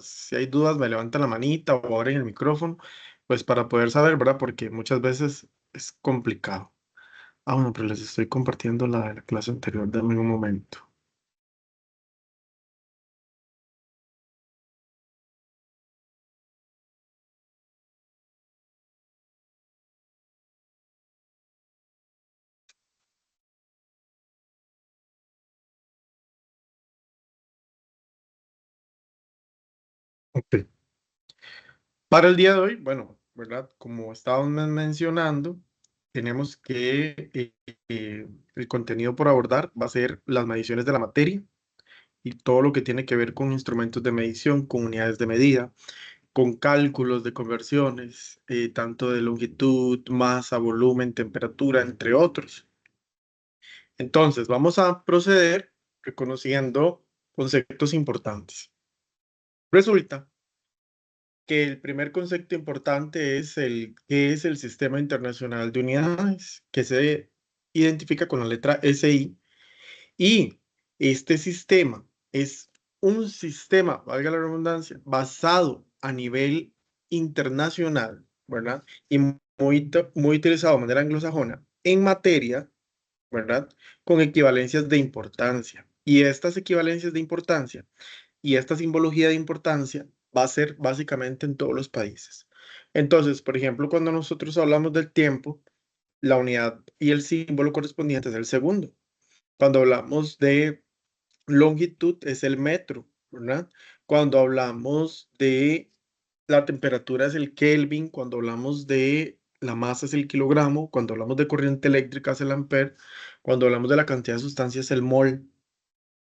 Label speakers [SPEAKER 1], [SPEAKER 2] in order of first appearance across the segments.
[SPEAKER 1] Si hay dudas, me levantan la manita o abren el micrófono, pues para poder saber, ¿verdad? Porque muchas veces es complicado. Ah, bueno, pero les estoy compartiendo la de la clase anterior. Dame un momento. Ok. Para el día de hoy, bueno, ¿verdad? Como estábamos mencionando, tenemos que el contenido por abordar va a ser las mediciones de la materia y todo lo que tiene que ver con instrumentos de medición, con unidades de medida, con cálculos de conversiones, tanto de longitud, masa, volumen, temperatura, entre otros. Entonces, vamos a proceder reconociendo conceptos importantes. Resulta que el primer concepto importante es ¿qué es el Sistema Internacional de Unidades? Que se identifica con la letra SI. Y este sistema es un sistema, valga la redundancia, basado a nivel internacional, ¿verdad? Y muy utilizado de manera anglosajona en materia, ¿verdad? Con equivalencias de importancia. Y estas equivalencias de importancia y esta simbología de importancia va a ser básicamente en todos los países. Entonces, por ejemplo, cuando nosotros hablamos del tiempo, la unidad y el símbolo correspondiente es el segundo. Cuando hablamos de longitud es el metro, ¿verdad? Cuando hablamos de la temperatura es el Kelvin, cuando hablamos de la masa es el kilogramo, cuando hablamos de corriente eléctrica es el ampere, cuando hablamos de la cantidad de sustancia es el mol,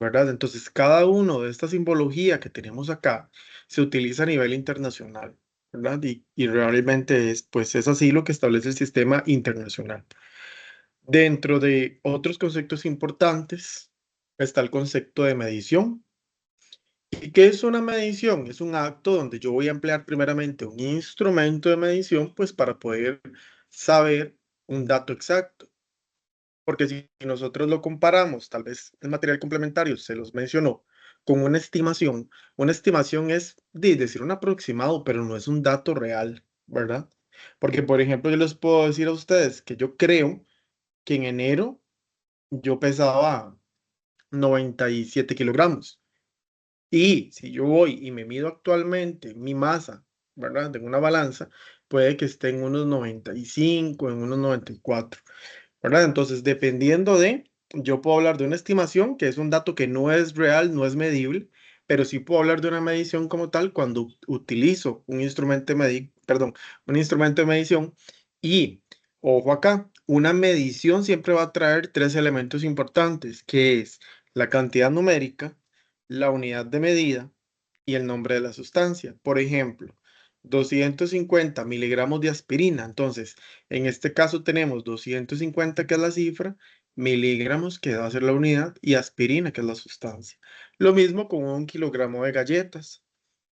[SPEAKER 1] ¿verdad? Entonces, cada uno de esta simbología que tenemos acá se utiliza a nivel internacional, ¿verdad? Y realmente pues es así lo que establece el sistema internacional. Dentro de otros conceptos importantes está el concepto de medición. ¿Y qué es una medición? Es un acto donde yo voy a emplear primeramente un instrumento de medición, pues para poder saber un dato exacto. Porque si nosotros lo comparamos, tal vez el material complementario se los mencionó, con una estimación es decir un aproximado, pero no es un dato real, ¿verdad? Porque, por ejemplo, yo les puedo decir a ustedes que yo creo que en enero yo pesaba 97 kilogramos. Y si yo voy y me mido actualmente mi masa, ¿verdad? En una balanza, puede que esté en unos 95, en unos 94, ¿verdad? Entonces, yo puedo hablar de una estimación, que es un dato que no es real, no es medible, pero sí puedo hablar de una medición como tal cuando utilizo un instrumento de medición. Y, ojo acá, una medición siempre va a traer tres elementos importantes, que es la cantidad numérica, la unidad de medida y el nombre de la sustancia. Por ejemplo, 250 miligramos de aspirina. Entonces, en este caso tenemos 250, que es la cifra, miligramos, que va a ser la unidad, y aspirina, que es la sustancia. Lo mismo con un kilogramo de galletas.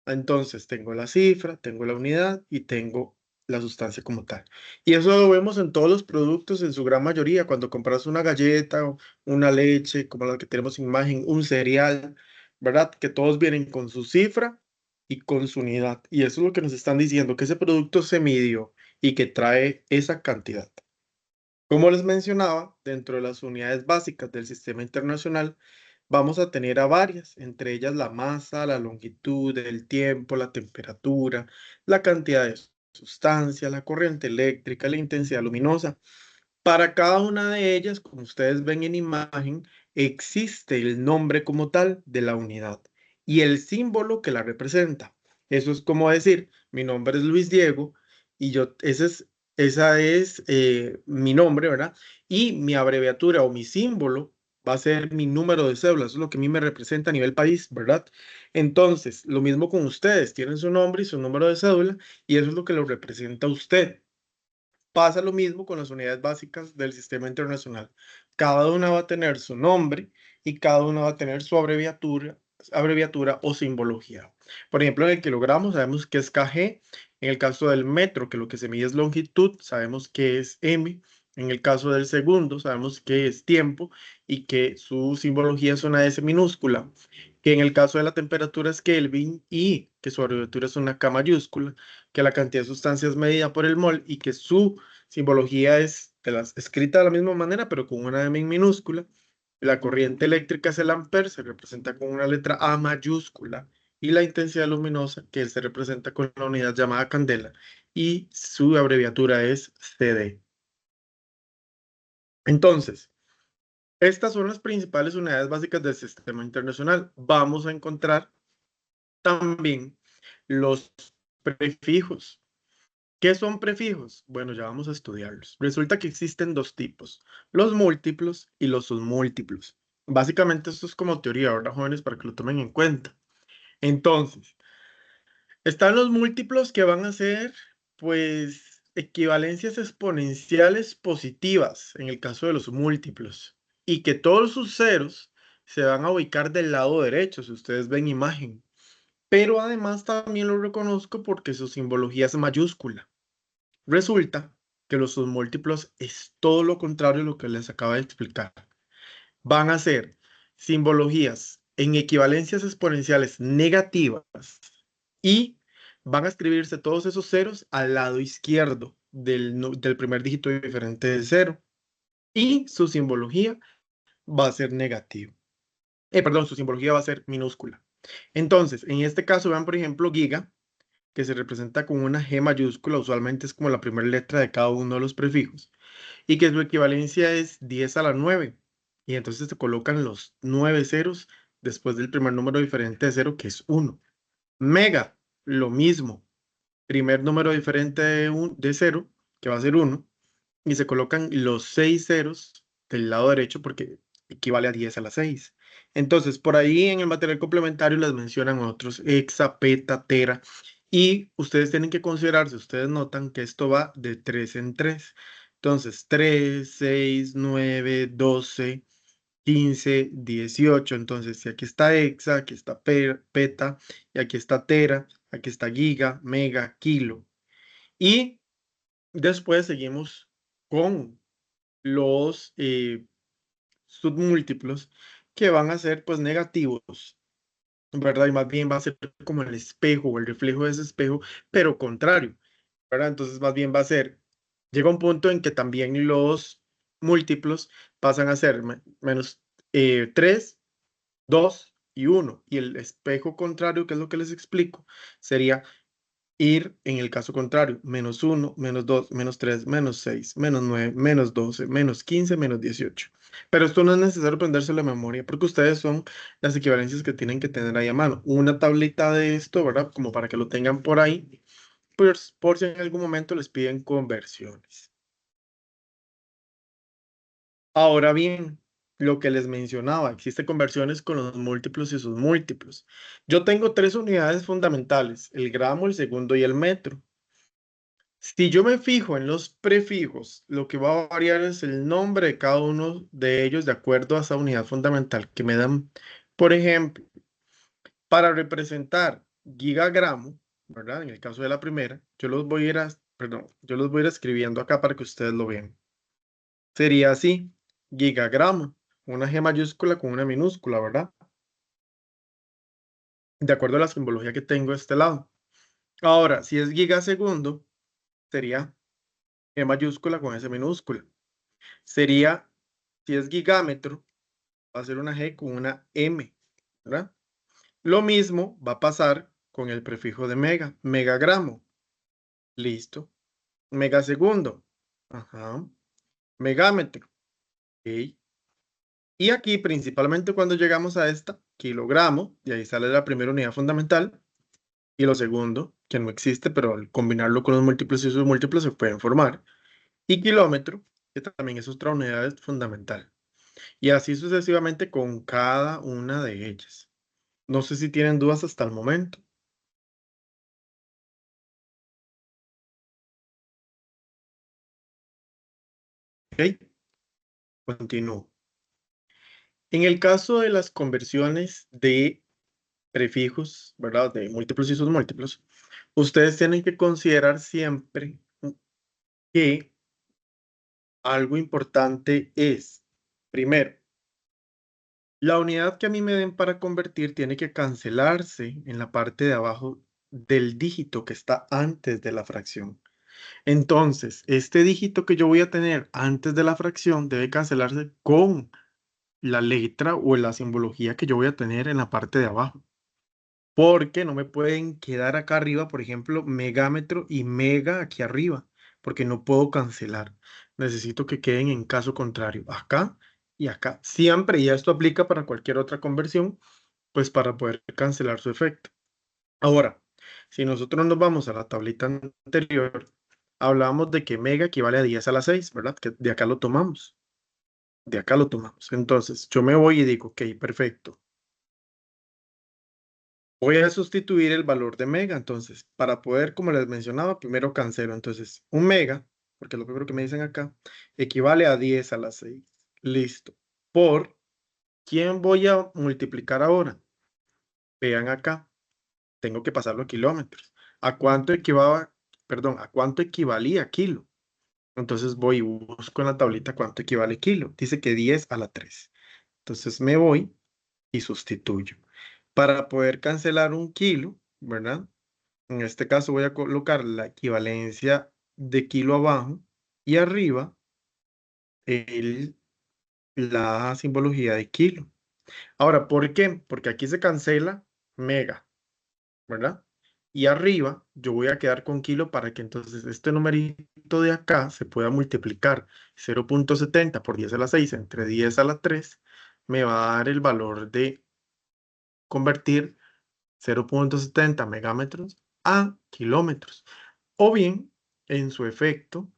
[SPEAKER 1] Entonces, tengo la cifra, tengo la unidad y tengo la sustancia como tal. Y eso lo vemos en todos los productos en su gran mayoría. Cuando compras una galleta o una leche, como la que tenemos en imagen, un cereal, ¿verdad? Que todos vienen con su cifra y con su unidad. Y eso es lo que nos están diciendo, que ese producto se midió y que trae esa cantidad. Como les mencionaba, dentro de las unidades básicas del sistema internacional, vamos a tener a varias, entre ellas la masa, la longitud, el tiempo, la temperatura, la cantidad de sustancia, la corriente eléctrica, la intensidad luminosa. Para cada una de ellas, como ustedes ven en imagen, existe el nombre como tal de la unidad y el símbolo que la representa. Eso es como decir, mi nombre es Luis Diego y esa es mi nombre, ¿verdad? Y mi abreviatura o mi símbolo va a ser mi número de cédula. Eso es lo que a mí me representa a nivel país, ¿verdad? Entonces, lo mismo con ustedes, tienen su nombre y su número de cédula y eso es lo que lo representa a usted. Pasa lo mismo con las unidades básicas del sistema internacional. Cada una va a tener su nombre y cada una va a tener su abreviatura o simbología. Por ejemplo, en el kilogramo sabemos que es kg. En el caso del metro, que lo que se mide es longitud, sabemos que es m. En el caso del segundo, sabemos que es tiempo y que su simbología es una S minúscula. que en el caso de la temperatura es Kelvin y que su abreviatura es una K mayúscula, que la cantidad de sustancia es medida por el mol y que su simbología es escrita de la misma manera, pero con una M en minúscula. La corriente eléctrica es el ampere, se representa con una letra A mayúscula, y la intensidad luminosa, que se representa con la unidad llamada candela, y su abreviatura es CD. Entonces, estas son las principales unidades básicas del sistema internacional. Vamos a encontrar también los prefijos. ¿Qué son prefijos? Bueno, ya vamos a estudiarlos. Resulta que existen dos tipos, los múltiplos y los submúltiplos. Básicamente esto es como teoría, ¿verdad, jóvenes? Para que lo tomen en cuenta. Entonces, están los múltiplos que van a ser, pues, equivalencias exponenciales positivas en el caso de los múltiplos, y que todos sus ceros se van a ubicar del lado derecho, si ustedes ven imagen. Pero además también lo reconozco porque su simbología es mayúscula. Resulta que los submúltiplos es todo lo contrario a lo que les acabo de explicar. Van a ser simbologías en equivalencias exponenciales negativas y van a escribirse todos esos ceros al lado izquierdo del primer dígito diferente de cero. Y su simbología va a ser negativa. Perdón, su simbología va a ser minúscula. Entonces, en este caso, vean, por ejemplo, giga, que se representa con una G mayúscula, usualmente es como la primera letra de cada uno de los prefijos, y que su equivalencia es 10 a la 9. Y entonces se colocan los 9 ceros después del primer número diferente de cero, que es 1. Mega, lo mismo. Primer número diferente de 0, que va a ser 1, y se colocan los 6 ceros del lado derecho porque equivale a 10 a la 6. Entonces, por ahí en el material complementario les mencionan otros, hexa, peta, tera, y ustedes tienen que considerar, si ustedes notan que esto va de 3 en 3. Entonces, 3, 6, 9, 12, 15, 18. Entonces, si aquí está hexa, aquí está peta, y aquí está tera, aquí está giga, mega, kilo. Y después seguimos con los submúltiplos, que van a ser pues negativos, ¿verdad? Y más bien va a ser como el espejo o el reflejo de ese espejo, pero contrario, ¿verdad? Entonces más bien va a ser, llega un punto en que también los múltiplos pasan a ser menos 3, 2 y 1. Y el espejo contrario, que es lo que les explico, sería ir en el caso contrario, menos 1, menos 2, menos 3, menos 6, menos 9, menos 12, menos 15, menos 18. Pero esto no es necesario aprenderse la memoria porque ustedes son las equivalencias que tienen que tener ahí a mano. Una tablita de esto, ¿verdad? Como para que lo tengan por ahí, pues por si en algún momento les piden conversiones. Ahora bien, lo que les mencionaba, existe conversiones con los múltiplos y sus múltiplos. Yo tengo tres unidades fundamentales, el gramo, el segundo y el metro. Si yo me fijo en los prefijos, lo que va a variar es el nombre de cada uno de ellos de acuerdo a esa unidad fundamental que me dan. Por ejemplo, para representar gigagramo, ¿verdad? En el caso de la primera, yo los voy a ir perdón, yo los voy a ir escribiendo acá para que ustedes lo vean. Sería así, gigagramo, una G mayúscula con una minúscula, ¿verdad? De acuerdo a la simbología que tengo de este lado. Ahora, si es gigasegundo, sería G mayúscula con S minúscula. Sería, si es gigámetro, va a ser una G con una M, ¿verdad? Lo mismo va a pasar con el prefijo de mega, megagramo. Listo. Megasegundo. Ajá. Megámetro. Ok. Y aquí, principalmente cuando llegamos a esta, kilogramo, y ahí sale la primera unidad fundamental, y lo segundo, que no existe, pero al combinarlo con los múltiplos y sus múltiplos se pueden formar, y kilómetro, que también es otra unidad fundamental. Y así sucesivamente con cada una de ellas. No sé si tienen dudas hasta el momento. ¿Ok? Continúo. En el caso de las conversiones de prefijos, ¿verdad? De múltiplos y sus múltiplos, ustedes tienen que considerar siempre que algo importante es, primero, La unidad que a mí me den para convertir tiene que cancelarse en la parte de abajo del dígito que está antes de la fracción. Entonces, este dígito que yo voy a tener antes de la fracción debe cancelarse con la letra o la simbología que yo voy a tener en la parte de abajo. Porque no me pueden quedar acá arriba, por ejemplo, megámetro y mega aquí arriba, porque no puedo cancelar. Necesito que queden en caso contrario, acá y acá. Siempre, y esto aplica para cualquier otra conversión, pues para poder cancelar su efecto. Ahora, si nosotros nos vamos a la tablita anterior, hablábamos de que mega equivale a 10 a la 6, ¿verdad? Que de acá lo tomamos. De acá lo tomamos. Entonces, yo me voy y digo, ok, perfecto. Voy a sustituir el valor de mega. Entonces, para poder, como les mencionaba, primero cancelo. Entonces, un mega, porque lo primero que me dicen acá, equivale a 10 a la 6. Listo. ¿Por quién voy a multiplicar ahora? Vean acá. Tengo que pasarlo a kilómetros. ¿A cuánto equivaba, perdón, a cuánto equivalía kilo? Entonces voy y busco en la tablita cuánto equivale kilo. Dice que 10 a la 3. Entonces me voy y sustituyo. Para poder cancelar un kilo, ¿verdad? En este caso voy a colocar la equivalencia de kilo abajo y arriba el, la simbología de kilo. Ahora, ¿por qué? Porque aquí se cancela mega, ¿verdad? Y arriba yo voy a quedar con kilo para que entonces este numerito de acá se pueda multiplicar. 0.70 por 10 a la 6 entre 10 a la 3 me va a dar el valor de convertir 0.70 megámetros a kilómetros. O bien, en su efecto,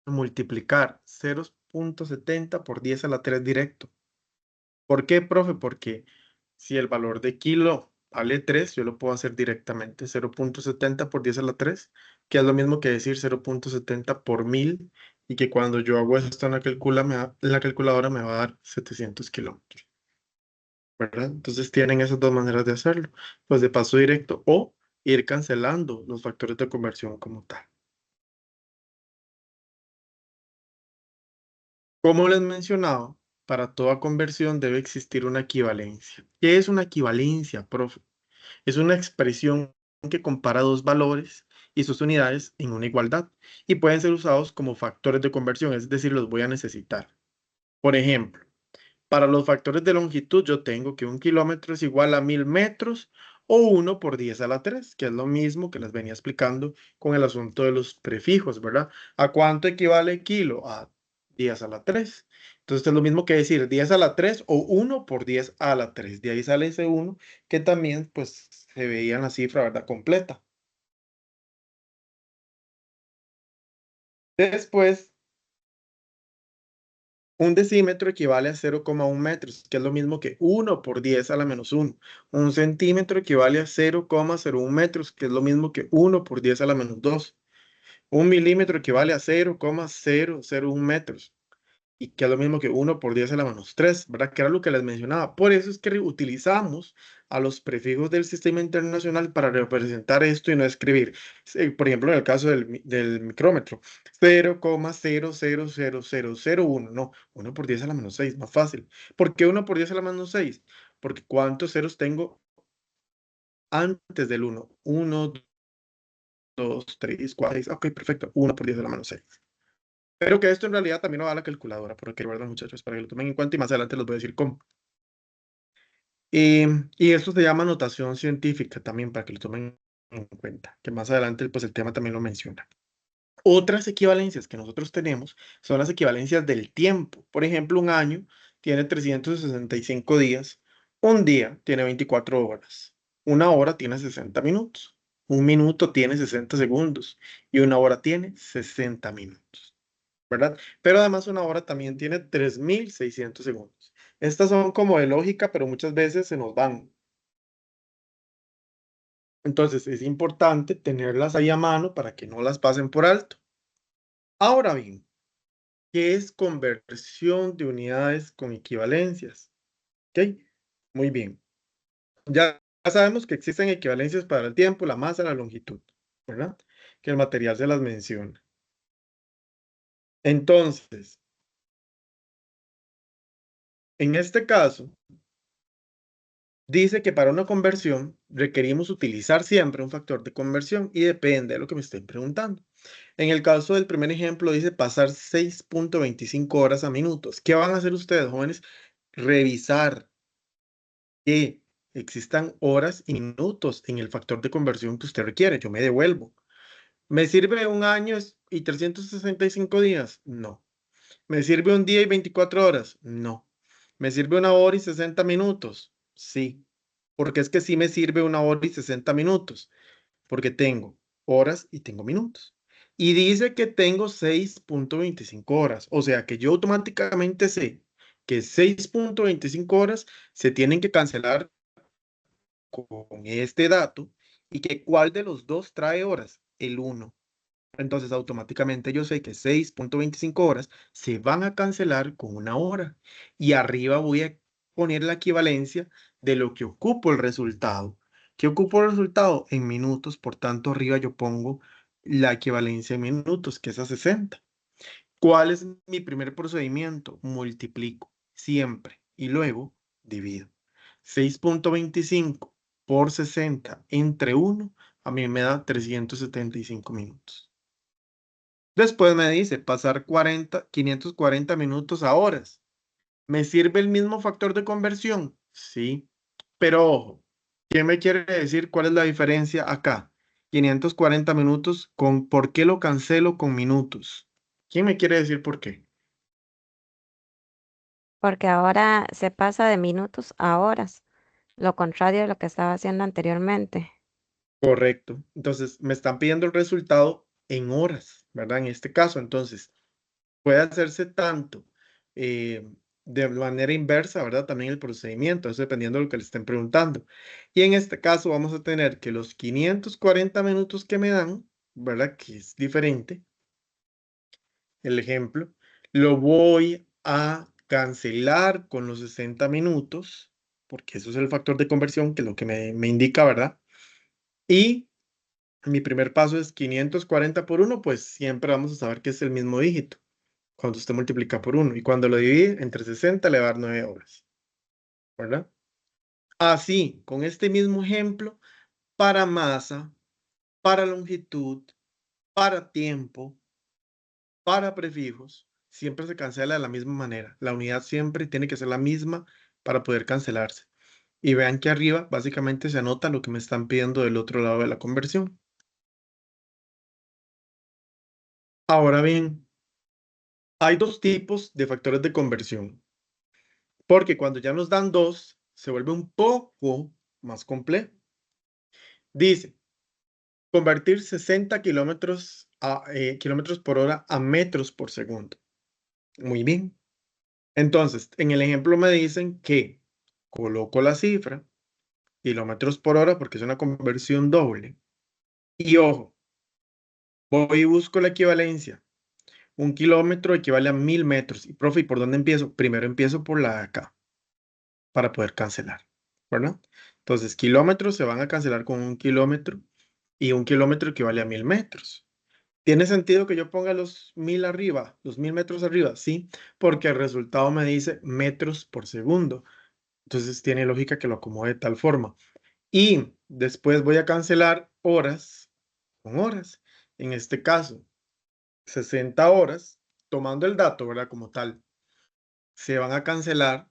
[SPEAKER 1] multiplicar 0.70 por 10 a la 3 directo. ¿Por qué, profe? Porque si el valor de kilo vale 3, yo lo puedo hacer directamente 0.70 por 10 a la 3, que es lo mismo que decir 0.70 por 1000, y que cuando yo hago esto en la calculadora me va a dar 700 kilómetros, ¿verdad? Entonces tienen esas dos maneras de hacerlo, pues de paso directo o ir cancelando los factores de conversión como tal. Como les mencionaba, para toda conversión debe existir una equivalencia. ¿Qué es una equivalencia, profe? Es una expresión que compara dos valores y sus unidades en una igualdad y pueden ser usados como factores de conversión, es decir, los voy a necesitar. Por ejemplo, para los factores de longitud yo tengo que un kilómetro es igual a 1000 metros o 1 por 10 a la 3, que es lo mismo que les venía explicando con el asunto de los prefijos, ¿verdad? ¿A cuánto equivale kilo? A 10 a la 3. Entonces es lo mismo que decir 10 a la 3 o 1 por 10 a la 3. De ahí sale ese 1 que también pues se veía en la cifra, ¿verdad? Completa. Después, un decímetro equivale a 0,1 metros, que es lo mismo que 1 por 10 a la menos 1. Un centímetro equivale a 0,01 metros, que es lo mismo que 1 por 10 a la menos 2. Un milímetro equivale a 0,001 metros, y que es lo mismo que 1 por 10 a la menos 3, ¿verdad? Que era lo que les mencionaba. Por eso es que utilizamos a los prefijos del sistema internacional para representar esto y no escribir. Por ejemplo, en el caso del micrómetro, 0,000001. No, 1 por 10 a la menos 6, más fácil. ¿Por qué 1 por 10 a la menos 6? Porque ¿cuántos ceros tengo antes del 1? 1, 2, 3, 4, 6. Ok, perfecto. 1 por 10 a la menos 6. Pero que esto en realidad también lo va a la calculadora, porque recuerden, muchachos, para que lo tomen en cuenta y más adelante les voy a decir cómo. Y esto se llama notación científica también, para que lo tomen en cuenta, que más adelante pues el tema también lo menciona. Otras equivalencias que nosotros tenemos son las equivalencias del tiempo. Por ejemplo, un año tiene 365 días, un día tiene 24 horas, una hora tiene 60 minutos, un minuto tiene 60 segundos y una hora tiene 60 minutos. ¿Verdad? Pero además una hora también tiene 3600 segundos. Estas son como de lógica, pero muchas veces se nos van. Entonces es importante tenerlas ahí a mano para que no las pasen por alto. Ahora bien, ¿qué es conversión de unidades con equivalencias? ¿Ok? Muy bien. Ya sabemos que existen equivalencias para el tiempo, la masa, la longitud, ¿verdad? Que el material se las menciona. Entonces, en este caso, Dice que para una conversión requerimos utilizar siempre un factor de conversión y depende de lo que me estén preguntando. En el caso del primer ejemplo dice pasar 6.25 horas a minutos. ¿Qué van a hacer ustedes, jóvenes? Revisar que existan horas y minutos en el factor de conversión que usted requiere. Yo me devuelvo. ¿Me sirve un año y 365 días? No. ¿Me sirve un día y 24 horas? No. ¿Me sirve una hora y 60 minutos? Sí. Porque es que sí me sirve una hora y 60 minutos. Porque tengo horas y tengo minutos. Y dice que tengo 6.25 horas. O sea que yo automáticamente sé que 6.25 horas se tienen que cancelar con este dato y que cuál de los dos trae horas, el uno. Entonces automáticamente yo sé que 6.25 horas se van a cancelar con una hora y arriba voy a poner la equivalencia de lo que ocupo el resultado. ¿Qué ocupo el resultado? En minutos, por tanto arriba yo pongo la equivalencia en minutos, que es a 60. ¿Cuál es mi primer procedimiento? Multiplico siempre y luego divido. 6.25 por 60 entre 1 a mí me da 375 minutos. Después me dice pasar 540 minutos a horas. ¿Me sirve el mismo factor de conversión? Sí, pero ojo, ¿qué me quiere decir? ¿Cuál es la diferencia acá? 540 minutos con ¿por qué lo cancelo con minutos? ¿Quién me quiere decir por qué?
[SPEAKER 2] Porque ahora se pasa de minutos a horas, lo contrario de lo que estaba haciendo anteriormente.
[SPEAKER 1] Correcto. Entonces, me están pidiendo el resultado en horas, ¿verdad? En este caso, entonces, puede hacerse tanto eh, de manera inversa, ¿verdad? También el procedimiento, eso dependiendo de lo que le estén preguntando. Y en este caso vamos a tener que los 540 minutos que me dan, ¿verdad? Que es diferente, el ejemplo, lo voy a cancelar con los 60 minutos, porque eso es el factor de conversión, que es lo que me indica, ¿verdad? Y mi primer paso es 540 por 1, pues siempre vamos a saber que es el mismo dígito cuando usted multiplica por 1. Y cuando lo divide entre 60 le va a dar 9 horas, ¿verdad? Así, con este mismo ejemplo, para masa, para longitud, para tiempo, para prefijos, siempre se cancela de la misma manera. La unidad siempre tiene que ser la misma para poder cancelarse. Y vean que arriba básicamente se anota lo que me están pidiendo del otro lado de la conversión. Ahora bien, hay dos tipos de factores de conversión, porque cuando ya nos dan dos, se vuelve un poco más complejo. Dice, convertir 60 kilómetros por hora a metros por segundo. Muy bien. Entonces, en el ejemplo me dicen que coloco la cifra, kilómetros por hora, porque es una conversión doble. Y ojo, voy y busco la equivalencia. Un kilómetro equivale a 1000 metros. Y profe, ¿y por dónde empiezo? Primero empiezo por la de acá, para poder cancelar, ¿verdad? Entonces, kilómetros se van a cancelar con un kilómetro y un kilómetro equivale a 1000 metros. ¿Tiene sentido que yo ponga los 1000 arriba, los 1000 metros arriba? Sí, porque el resultado me dice metros por segundo. Entonces tiene lógica que lo acomode de tal forma. Y después voy a cancelar horas con horas. En este caso, 60 horas, tomando el dato, ¿verdad? Como tal, se van a cancelar,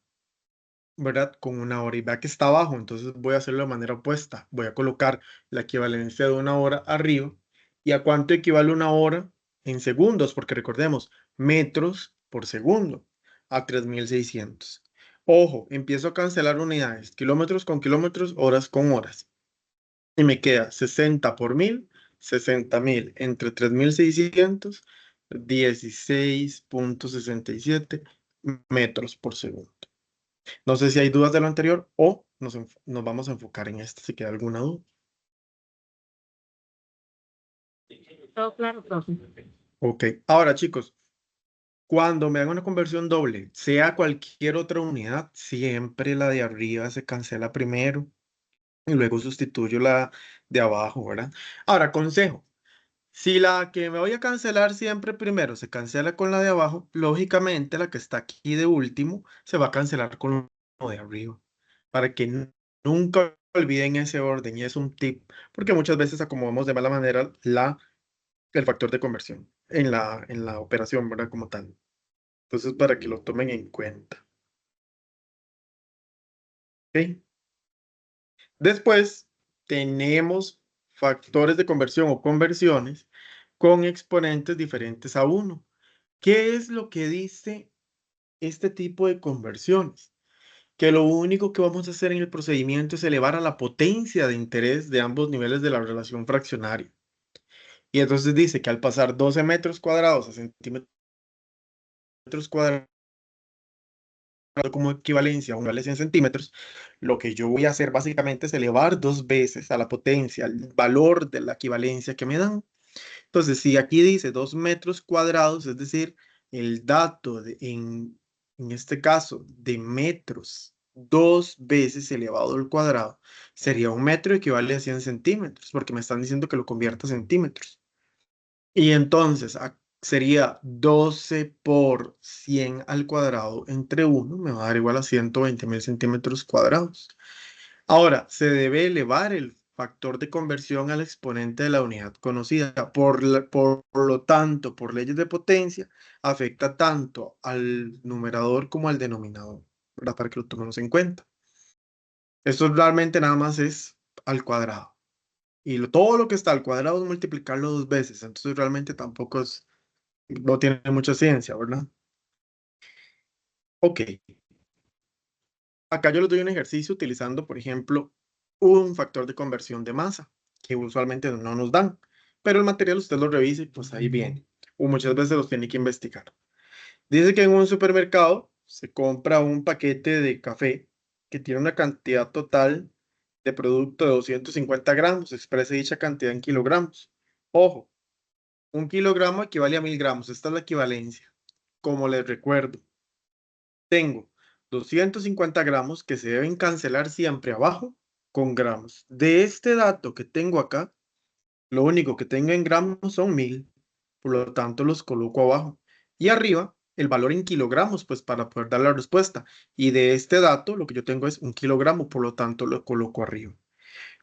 [SPEAKER 1] ¿verdad? Con una hora y vea que está abajo, entonces voy a hacerlo de manera opuesta. Voy a colocar la equivalencia de una hora arriba. ¿Y a cuánto equivale una hora? En segundos, porque recordemos, metros por segundo, a 3600. Ojo, empiezo a cancelar unidades, kilómetros con kilómetros, horas con horas. Y me queda 60 por 1000, 60.000 entre 3600, 16.67 metros por segundo. No sé si hay dudas de lo anterior o nos vamos a enfocar en este, si queda alguna duda.
[SPEAKER 2] Todo claro, profe.
[SPEAKER 1] Ok, ahora chicos, cuando me hagan una conversión doble, sea cualquier otra unidad, siempre la de arriba se cancela primero y luego sustituyo la de abajo, ¿verdad? Ahora, consejo, si la que me voy a cancelar siempre primero se cancela con la de abajo, lógicamente la que está aquí de último se va a cancelar con lo de arriba, para que Nunca olviden ese orden y es un tip, porque muchas veces acomodamos de mala manera el factor de conversión en la operación, ¿verdad? Como tal. Entonces, para que lo tomen en cuenta. ¿Ok? Después, tenemos factores de conversión o conversiones con exponentes diferentes a uno. ¿Qué es lo que dice este tipo de conversiones? Que lo único que vamos a hacer en el procedimiento es elevar a la potencia de interés de ambos niveles de la relación fraccionaria. Y entonces dice que al pasar 12 metros cuadrados a centímetros cuadrados como equivalencia a un vale 100 centímetros, lo que yo voy a hacer básicamente es elevar dos veces a la potencia el valor de la equivalencia que me dan. Entonces, si aquí dice 2 metros cuadrados, es decir, el dato en este caso de metros, dos veces elevado al cuadrado, sería un metro equivale a 100 centímetros, porque me están diciendo que lo convierta a centímetros. Y entonces sería 12 por 100 al cuadrado entre 1, me va a dar igual a 120.000 centímetros cuadrados. Ahora, se debe elevar el factor de conversión al exponente de la unidad conocida. Por lo tanto, por leyes de potencia, afecta tanto al numerador como al denominador, ¿verdad? Para que lo tomemos en cuenta. Esto realmente nada más es al cuadrado. Y todo lo que está al cuadrado es multiplicarlo dos veces. Entonces realmente tampoco no tiene mucha ciencia, ¿verdad? Ok. Acá yo les doy un ejercicio utilizando, por ejemplo, un factor de conversión de masa, que usualmente no nos dan, pero el material usted lo revisa y pues ahí viene, o muchas veces los tiene que investigar. Dice que en un supermercado se compra un paquete de café que tiene una cantidad total de producto de 250 gramos, expresa dicha cantidad en kilogramos. Ojo, un kilogramo equivale a 1000 gramos, esta es la equivalencia. Como les recuerdo, tengo 250 gramos que se deben cancelar siempre abajo con gramos. De este dato que tengo acá, lo único que tengo en gramos son 1000. Por lo tanto, los coloco abajo. Y arriba, el valor en kilogramos, pues para poder dar la respuesta. Y de este dato, lo que yo tengo es un kilogramo, por lo tanto, lo coloco arriba.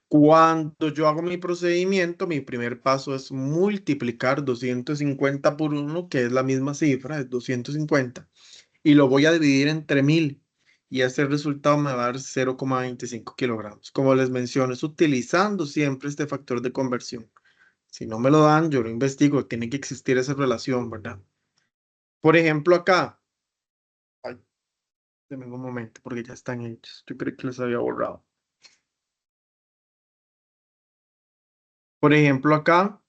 [SPEAKER 1] Cuando yo hago mi procedimiento, mi primer paso es multiplicar 250 por 1, que es la misma cifra, es 250 y lo voy a dividir entre 1000 y ese resultado me va a dar 0,25 kilogramos. Como les menciono, es utilizando siempre este factor de conversión. Si no me lo dan, yo lo investigo, tiene que existir esa relación, ¿verdad? Por ejemplo, acá, ay, denme un momento porque ya están hechos. Yo creo que los había borrado. Por ejemplo, acá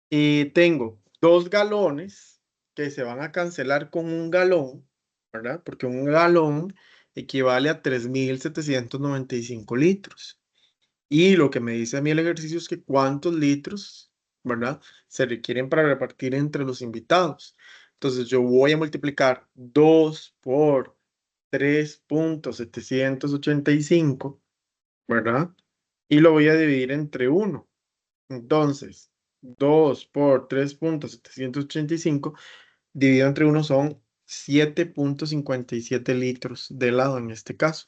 [SPEAKER 1] tengo 2 galones que se van a cancelar con un galón, ¿verdad? Porque un galón equivale a 3795 litros. Y lo que me dice a mí el ejercicio es que cuántos litros, ¿verdad? Se requieren para repartir entre los invitados. Entonces yo voy a multiplicar 2 por 3,785, ¿verdad? Y lo voy a dividir entre 1. Entonces, 2 por 3,785 dividido entre 1 son 7,57 litros de helado en este caso,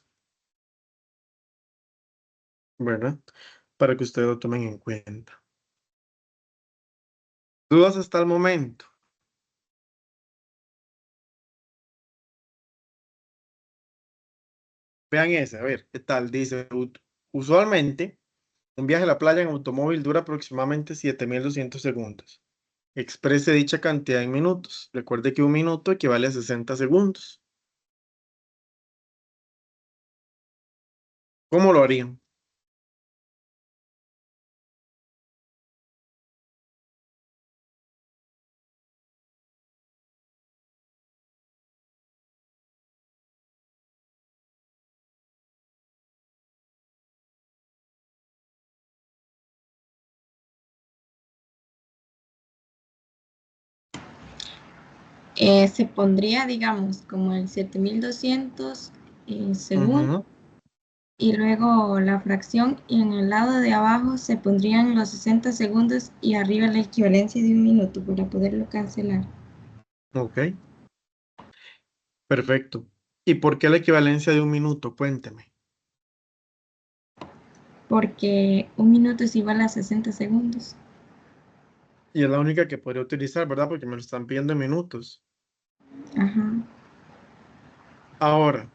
[SPEAKER 1] ¿verdad? Para que ustedes lo tomen en cuenta. ¿Dudas hasta el momento? Vean ese, a ver, ¿qué tal? Dice, usualmente un viaje a la playa en automóvil dura aproximadamente 7200 segundos. Exprese dicha cantidad en minutos. Recuerde que un minuto equivale a 60 segundos. ¿Cómo lo harían?
[SPEAKER 3] Se pondría, digamos, como el 7200 según,
[SPEAKER 1] Ujú.
[SPEAKER 3] y luego la fracción, y en el lado de abajo se pondrían los 60 segundos y arriba la equivalencia de un minuto para poderlo cancelar.
[SPEAKER 1] Ok, perfecto. ¿Y por qué la equivalencia de un minuto? Cuénteme.
[SPEAKER 3] porque 1 minuto es igual a 60 segundos.
[SPEAKER 1] Y es la única que podría utilizar, ¿verdad? Porque me lo están pidiendo en minutos.
[SPEAKER 3] Ajá.
[SPEAKER 1] Ahora,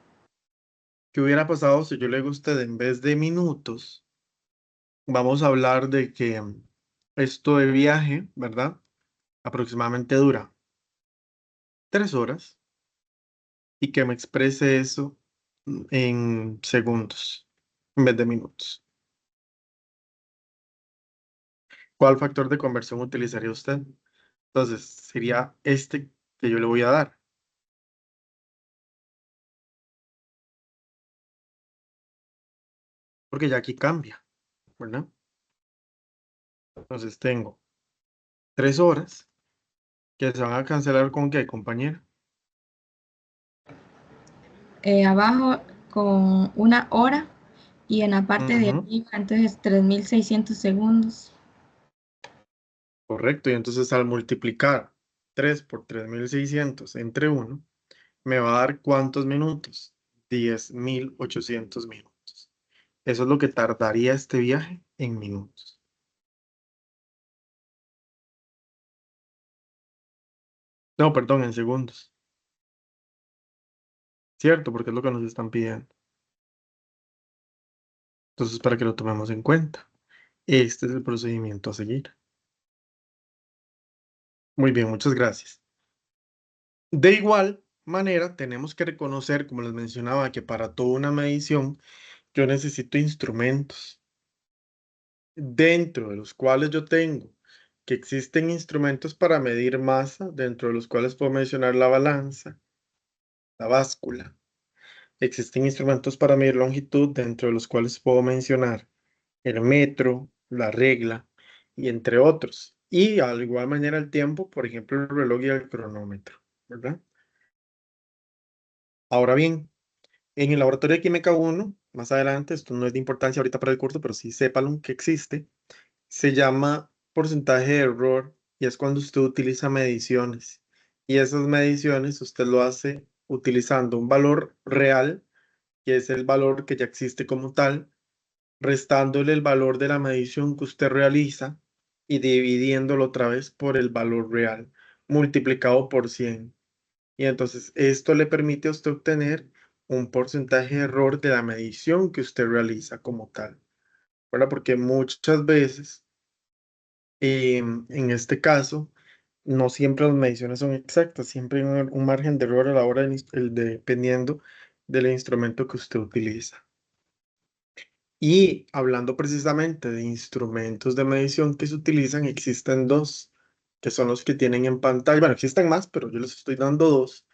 [SPEAKER 1] ¿qué hubiera pasado si yo le digo a usted en vez de minutos? Vamos a hablar de que esto de viaje, ¿verdad? Aproximadamente dura 3 horas y que me exprese eso en segundos en vez de minutos. ¿Cuál factor de conversión utilizaría usted? Entonces, sería este que yo le voy a dar. Porque ya aquí cambia, ¿verdad? Entonces tengo 3 horas que se van a cancelar con ¿qué, compañera?
[SPEAKER 3] Abajo con 1 hora y en la parte de
[SPEAKER 1] Ujú,
[SPEAKER 3] arriba, entonces 3600 segundos.
[SPEAKER 1] correcto. Y entonces al multiplicar 3 por 3600 entre 1, me va a dar ¿cuántos minutos? 10.800 minutos. Eso es lo que tardaría este viaje en minutos. No, perdón, en segundos. ¿Cierto? Porque es lo que nos están pidiendo. Entonces, para que lo tomemos en cuenta. Este es el procedimiento a seguir. Muy bien, muchas gracias. De igual manera, tenemos que reconocer, como les mencionaba, que para toda una medición yo necesito instrumentos, dentro de los cuales yo tengo que existen instrumentos para medir masa, dentro de los cuales puedo mencionar la balanza, la báscula. Existen instrumentos para medir longitud, dentro de los cuales puedo mencionar el metro, la regla y entre otros. Y de igual manera el tiempo, por ejemplo, el reloj y el cronómetro, ¿verdad? Ahora bien, en el laboratorio de química 1, más adelante, esto no es de importancia ahorita para el curso, pero sí sépanlo que existe, se llama porcentaje de error y es cuando usted utiliza mediciones. Y esas mediciones usted lo hace utilizando un valor real, que es el valor que ya existe como tal, restándole el valor de la medición que usted realiza y dividiéndolo otra vez por el valor real, multiplicado por 100. Y entonces esto le permite a usted obtener un porcentaje de error de la medición que usted realiza como tal, ¿verdad? Porque muchas veces, en este caso, no siempre las mediciones son exactas, siempre hay un margen de error a la hora dependiendo del instrumento que usted utiliza. Y hablando precisamente de instrumentos de medición que se utilizan, existen dos, que son los que tienen en pantalla. Bueno, existen más, pero yo les estoy dando dos,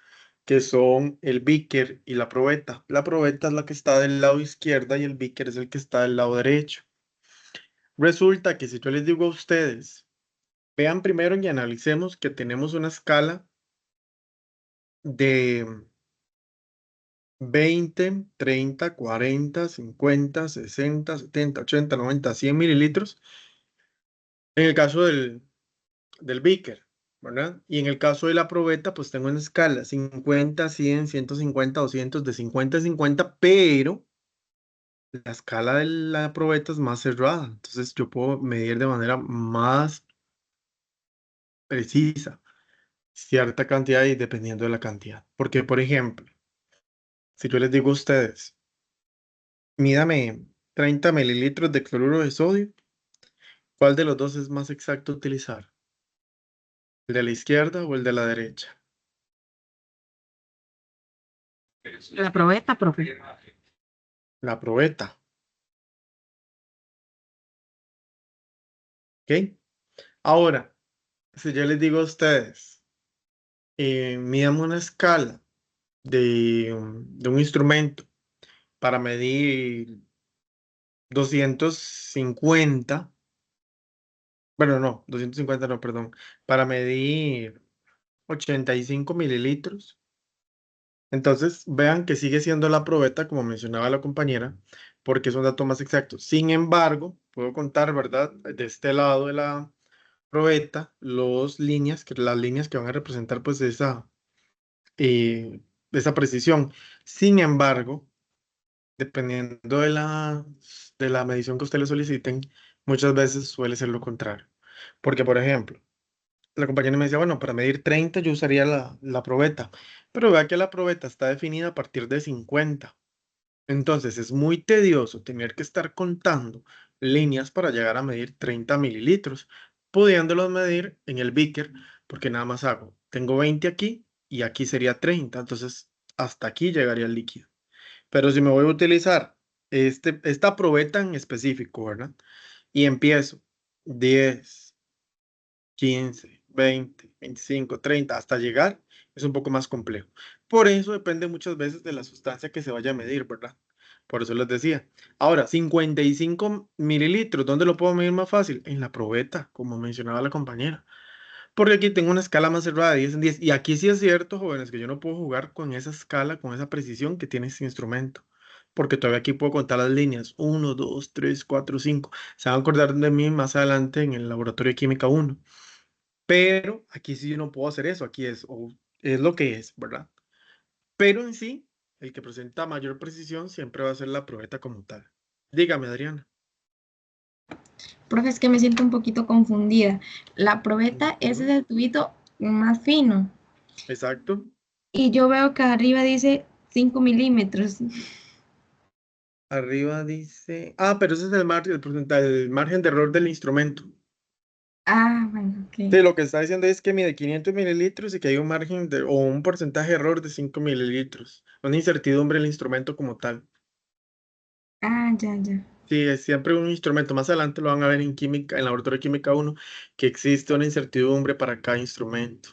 [SPEAKER 1] que son el beaker y la probeta. La probeta es la que está del lado izquierdo y el beaker es el que está del lado derecho. Resulta que si yo les digo a ustedes, vean primero y analicemos que tenemos una escala de 20, 30, 40, 50, 60, 70, 80, 90, 100 mililitros. En el caso del beaker, ¿verdad? Y en el caso de la probeta, pues tengo una escala 50, 100, 150, 200, de 50 a 50, pero la escala de la probeta es más cerrada. Entonces yo puedo medir de manera más precisa cierta cantidad y dependiendo de la cantidad. Porque, por ejemplo, si yo les digo a ustedes, mídame 30 mililitros de cloruro de sodio, ¿cuál de los dos es más exacto utilizar? ¿El de la izquierda o el de la derecha?
[SPEAKER 2] La probeta, profe.
[SPEAKER 1] La probeta, ¿ok? Ahora, si yo les digo a ustedes, midamos una escala de un instrumento para medir 250, bueno, no, 250 no, perdón, para medir 85 mililitros. Entonces, vean que sigue siendo la probeta, como mencionaba la compañera, porque es un dato más exacto. Sin embargo, puedo contar, ¿verdad? De este lado de la probeta, las líneas que van a representar pues esa precisión. Sin embargo, dependiendo de la medición que usted le soliciten, muchas veces suele ser lo contrario. Porque, por ejemplo, la compañera me decía, bueno, para medir 30 yo usaría la probeta, pero vea que la probeta está definida a partir de 50. Entonces es muy tedioso tener que estar contando líneas para llegar a medir 30 mililitros, pudiéndolos medir en el beaker, porque nada más hago, tengo 20 aquí y aquí sería 30, entonces hasta aquí llegaría el líquido. Pero si me voy a utilizar esta probeta en específico, ¿verdad? Y empiezo 10, 15, 20, 25, 30, hasta llegar, es un poco más complejo. Por eso depende muchas veces de la sustancia que se vaya a medir, ¿verdad? Por eso les decía. Ahora, 55 mililitros, ¿dónde lo puedo medir más fácil? En la probeta, como mencionaba la compañera. Porque aquí tengo una escala más cerrada de 10 en 10. Y aquí sí es cierto, jóvenes, que yo no puedo jugar con esa escala, con esa precisión que tiene este instrumento. Porque todavía aquí puedo contar las líneas. 1, 2, 3, 4, 5. Se van a acordar de mí más adelante en el laboratorio de química 1. Pero aquí sí yo no puedo hacer eso. Aquí es lo que es, ¿verdad? Pero en sí, el que presenta mayor precisión siempre va a ser la probeta como tal. Dígame, Adriana.
[SPEAKER 3] Profe, es que me siento un poquito confundida. La probeta, ese es
[SPEAKER 1] Ujú.
[SPEAKER 3] el tubito más fino.
[SPEAKER 1] Exacto.
[SPEAKER 3] Y yo veo que arriba dice 5 milímetros.
[SPEAKER 1] Arriba dice. Ah, pero ese es el porcentaje, el margen de error del instrumento.
[SPEAKER 3] Ah, bueno,
[SPEAKER 1] Sí,
[SPEAKER 3] ok.
[SPEAKER 1] lo que está diciendo es que mide 500 mililitros y que hay un margen o un porcentaje de error de 5 mililitros. Una incertidumbre en el instrumento como tal.
[SPEAKER 3] Ah, ya, ya.
[SPEAKER 1] Sí, es siempre un instrumento. Más adelante lo van a ver en química, en laboratorio de química 1, que existe una incertidumbre para cada instrumento.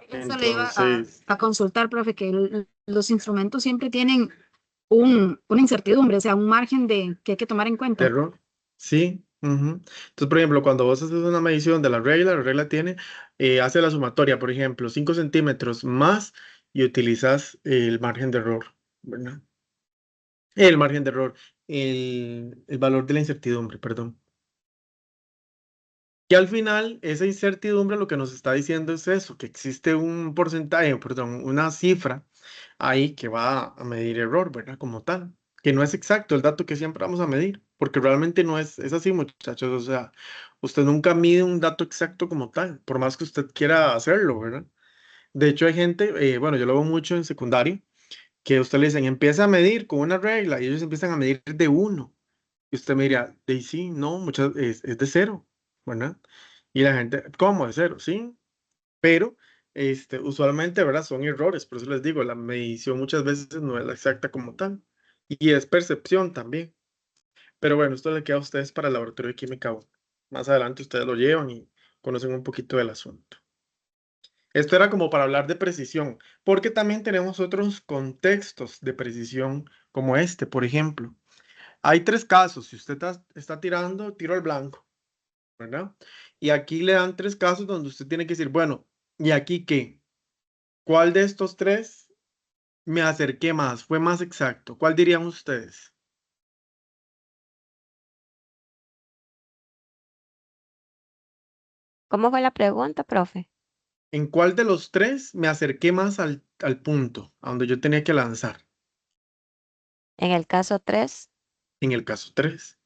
[SPEAKER 4] Eso le iba
[SPEAKER 1] Entonces,
[SPEAKER 4] a consultar, profe, que los instrumentos siempre tienen una incertidumbre, o sea, un margen que hay que tomar en
[SPEAKER 1] de
[SPEAKER 4] cuenta.
[SPEAKER 1] error. Sí. Ujú. Entonces, por ejemplo, cuando vos haces una medición de la regla tiene, hace la sumatoria, por ejemplo, 5 centímetros más y utilizas el margen de error, ¿verdad? El margen de error, el valor de la incertidumbre, perdón. Y al final, esa incertidumbre lo que nos está diciendo es eso, que existe un porcentaje, perdón, una cifra ahí que va a medir error, ¿verdad? Como tal, que no es exacto el dato que siempre vamos a medir, porque realmente no es así, muchachos, o sea, usted nunca mide un dato exacto como tal, por más que usted quiera hacerlo, ¿verdad? De hecho, hay gente, bueno, yo lo veo mucho en secundario, que usted le dicen, empieza a medir con una regla, y ellos empiezan a medir de uno. Y usted me dirá, de sí, no, es de cero, ¿verdad? Y la gente, ¿cómo de cero? Sí, pero usualmente, ¿verdad? Son errores, por eso les digo, la medición muchas veces no es la exacta como tal. Y es percepción también. Pero bueno, esto le queda a ustedes para el laboratorio de química 1. Más adelante ustedes lo llevan y conocen un poquito del asunto. Esto era como para hablar de precisión, porque también tenemos otros contextos de precisión como este, por ejemplo. Hay tres casos. Si usted está tirando, tiro al blanco, ¿verdad? Y aquí le dan tres casos donde usted tiene que decir, bueno, ¿y aquí qué? ¿Cuál de estos tres me acerqué más? ¿Fue más exacto? ¿Cuál dirían ustedes?
[SPEAKER 2] ¿Cómo fue la pregunta, profe?
[SPEAKER 1] ¿En cuál de los tres me acerqué más al punto a donde yo tenía que lanzar?
[SPEAKER 2] En el caso 3,
[SPEAKER 1] En el caso 3.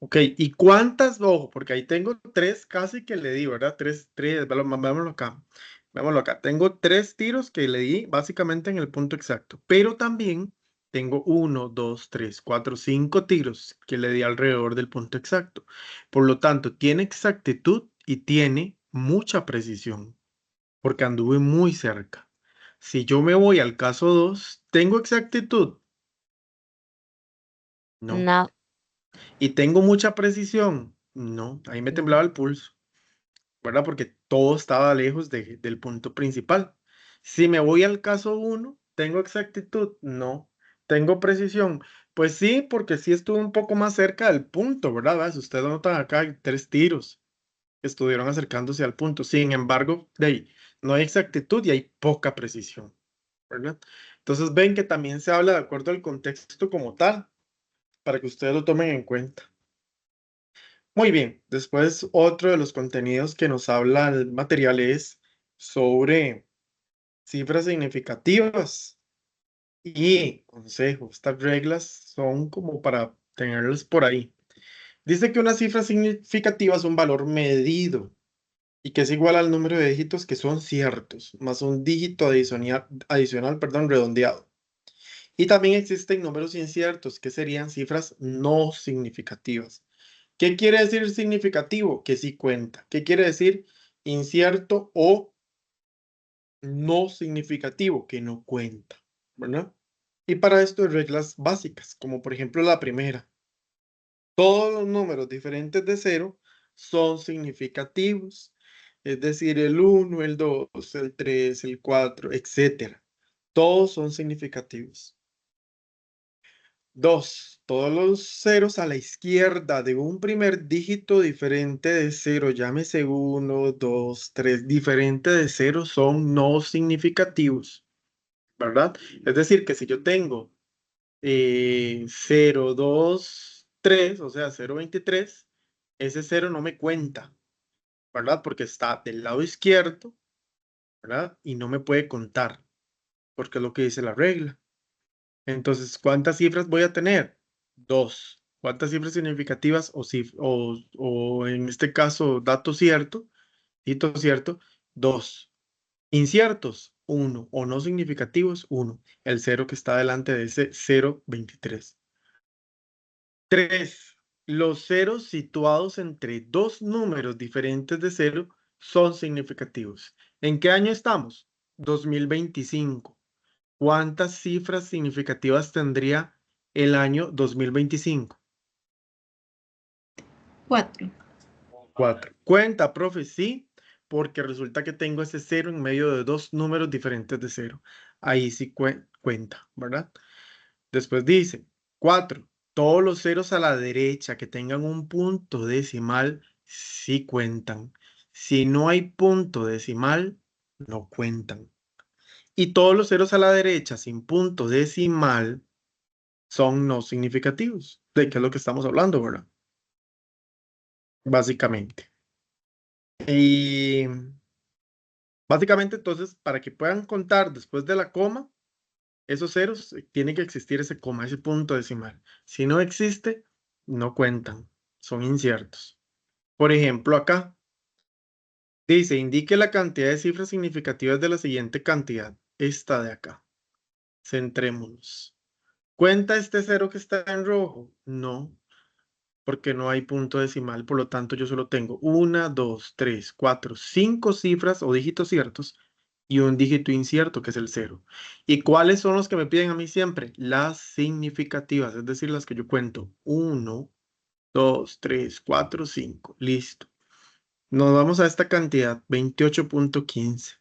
[SPEAKER 1] Ok, ¿y cuántas? Ojo, porque ahí tengo tres casi que le di, ¿verdad? Veámoslo acá. Veámoslo acá. Tengo tres tiros que le di básicamente en el punto exacto, pero también tengo uno, dos, tres, cuatro, cinco tiros que le di alrededor del punto exacto. Por lo tanto, tiene exactitud y tiene mucha precisión, porque anduve muy cerca. Si yo me voy al caso 2, ¿tengo exactitud? No.
[SPEAKER 2] no.
[SPEAKER 1] ¿Y tengo mucha precisión? No, ahí me temblaba el pulso, ¿verdad? Porque todo estaba lejos del punto principal. Si me voy al caso 1, ¿tengo exactitud? No. ¿Tengo precisión? Pues sí, porque sí estuve un poco más cerca del punto, ¿verdad? Si ustedes notan acá, hay tres tiros que estuvieron acercándose al punto. Sin embargo, de ahí no hay exactitud y hay poca precisión, ¿verdad? Entonces ven que también se habla de acuerdo al contexto como tal, para que ustedes lo tomen en cuenta. Muy bien, después otro de los contenidos que nos habla el material es sobre cifras significativas. Y consejo, estas reglas son como para tenerlas por ahí. Dice que una cifra significativa es un valor medido y que es igual al número de dígitos que son ciertos, más un dígito adicional, redondeado. Y también existen números inciertos, que serían cifras no significativas. ¿Qué quiere decir significativo? Que sí cuenta. ¿Qué quiere decir incierto o no significativo? Que no cuenta, ¿verdad? Y para esto hay reglas básicas, como por ejemplo la primera. Todos los números diferentes de 0 son significativos. Es decir, el 1, el 2, el 3, el 4, etc. Todos son significativos. 2. Todos los ceros a la izquierda de un primer dígito diferente de 0, llámese 1, 2, 3, diferente de 0, son no significativos, ¿verdad? Es decir, que si yo tengo 0, 2, 3, o sea, 0,23, ese 0 no me cuenta, ¿verdad? Porque está del lado izquierdo, ¿verdad? Y no me puede contar, porque es lo que dice la regla. Entonces, ¿cuántas cifras voy a tener? 2. ¿Cuántas cifras significativas o en este caso dato cierto, hito cierto? 2. Inciertos, 1. O no significativos, 1. El 0 que está delante de ese 0,23. 3. Los ceros situados entre dos números diferentes de 0 son significativos. ¿En qué año estamos? 2025. ¿Cuántas cifras significativas tendría el año 2025?
[SPEAKER 3] 4.
[SPEAKER 1] 4. ¿Cuenta, profe? Sí, porque resulta que tengo ese 0 en medio de dos números diferentes de 0. Ahí sí cuenta, ¿verdad? Después dice, 4. Todos los ceros a la derecha que tengan un punto decimal sí cuentan. Si no hay punto decimal, no cuentan. Y todos los ceros a la derecha sin punto decimal son no significativos. ¿De qué es lo que estamos hablando, verdad? Básicamente. Y básicamente, entonces, para que puedan contar después de la coma, esos ceros, tiene que existir ese coma, ese punto decimal. Si no existe, no cuentan, son inciertos. Por ejemplo, acá dice, indique la cantidad de cifras significativas de la siguiente cantidad. Esta de acá. Centrémonos. ¿Cuenta este cero que está en rojo? No, porque no hay punto decimal, por lo tanto yo solo tengo 1, 2, 3, 4, 5 cifras o dígitos ciertos y un dígito incierto que es el 0. ¿Y cuáles son los que me piden a mí siempre? Las significativas, es decir, las que yo cuento. 1, 2, 3, 4, 5. Listo. Nos vamos a esta cantidad, 28.15.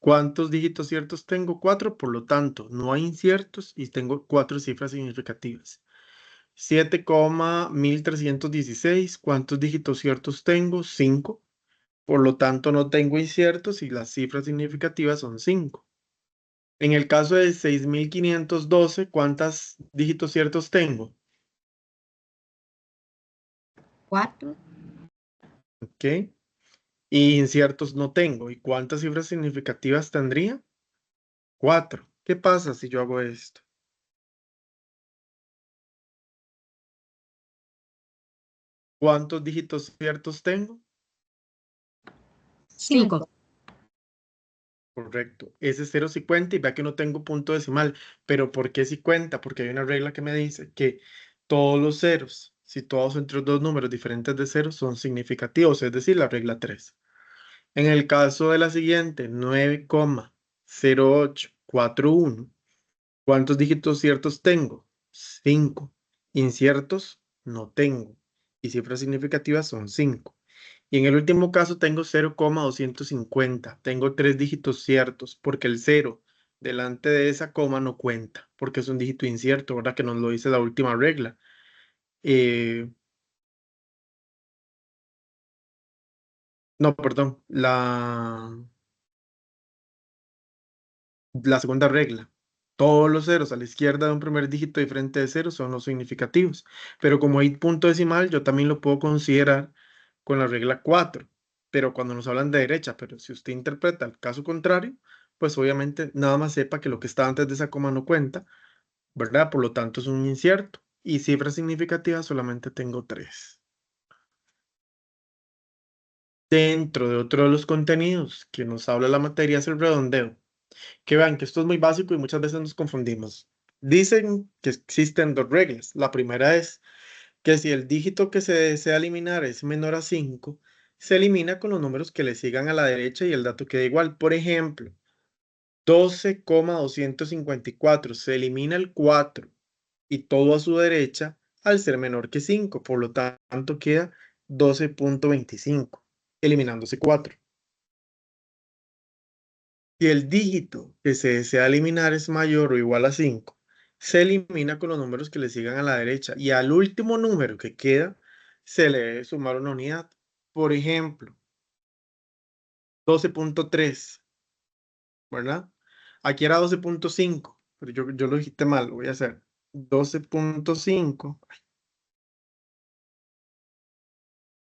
[SPEAKER 1] ¿Cuántos dígitos ciertos tengo? 4, por lo tanto, no hay inciertos y tengo 4 cifras significativas. 7,1316. ¿Cuántos dígitos ciertos tengo? 5. Por lo tanto, no tengo inciertos y las cifras significativas son 5. En el caso de 6,512, ¿cuántos dígitos ciertos tengo?
[SPEAKER 3] 4.
[SPEAKER 1] ¿Ok? Y inciertos no tengo. ¿Y cuántas cifras significativas tendría? 4. ¿Qué pasa si yo hago esto? ¿Cuántos dígitos ciertos tengo?
[SPEAKER 4] 5.
[SPEAKER 1] Correcto. Ese 0 sí cuenta y vea que no tengo punto decimal. Pero ¿por qué sí cuenta? Porque hay una regla que me dice que todos los ceros situados entre dos números diferentes de 0 son significativos, es decir, la regla 3. En el caso de la siguiente, 9,0841, ¿cuántos dígitos ciertos tengo? 5. Inciertos no tengo. Y cifras significativas son 5. Y en el último caso tengo 0,250. Tengo 3 dígitos ciertos porque el 0 delante de esa coma no cuenta porque es un dígito incierto, ¿verdad? Que nos lo dice la última regla. No, perdón. La segunda regla. Todos los ceros a la izquierda de un primer dígito diferente de 0 son los significativos. Pero como hay punto decimal, yo también lo puedo considerar con la regla 4. Pero cuando nos hablan de derecha, pero si usted interpreta el caso contrario, pues obviamente nada más sepa que lo que está antes de esa coma no cuenta, ¿verdad? Por lo tanto es un incierto. Y cifras significativas solamente tengo 3. Dentro de otro de los contenidos que nos habla la materia es el redondeo. Que vean que esto es muy básico y muchas veces nos confundimos. Dicen que existen 2 reglas. La primera es que si el dígito que se desea eliminar es menor a 5, se elimina con los números que le sigan a la derecha y el dato queda igual. Por ejemplo, 12,254 se elimina el 4 y todo a su derecha al ser menor que 5. Por lo tanto, queda 12,25, eliminándose 4. Si el dígito que se desea eliminar es mayor o igual a 5, se elimina con los números que le sigan a la derecha y al último número que queda se le debe sumar una unidad. Por ejemplo, 12,3, ¿verdad? Aquí era 12,5, pero yo lo dijiste mal, lo voy a hacer. 12,5.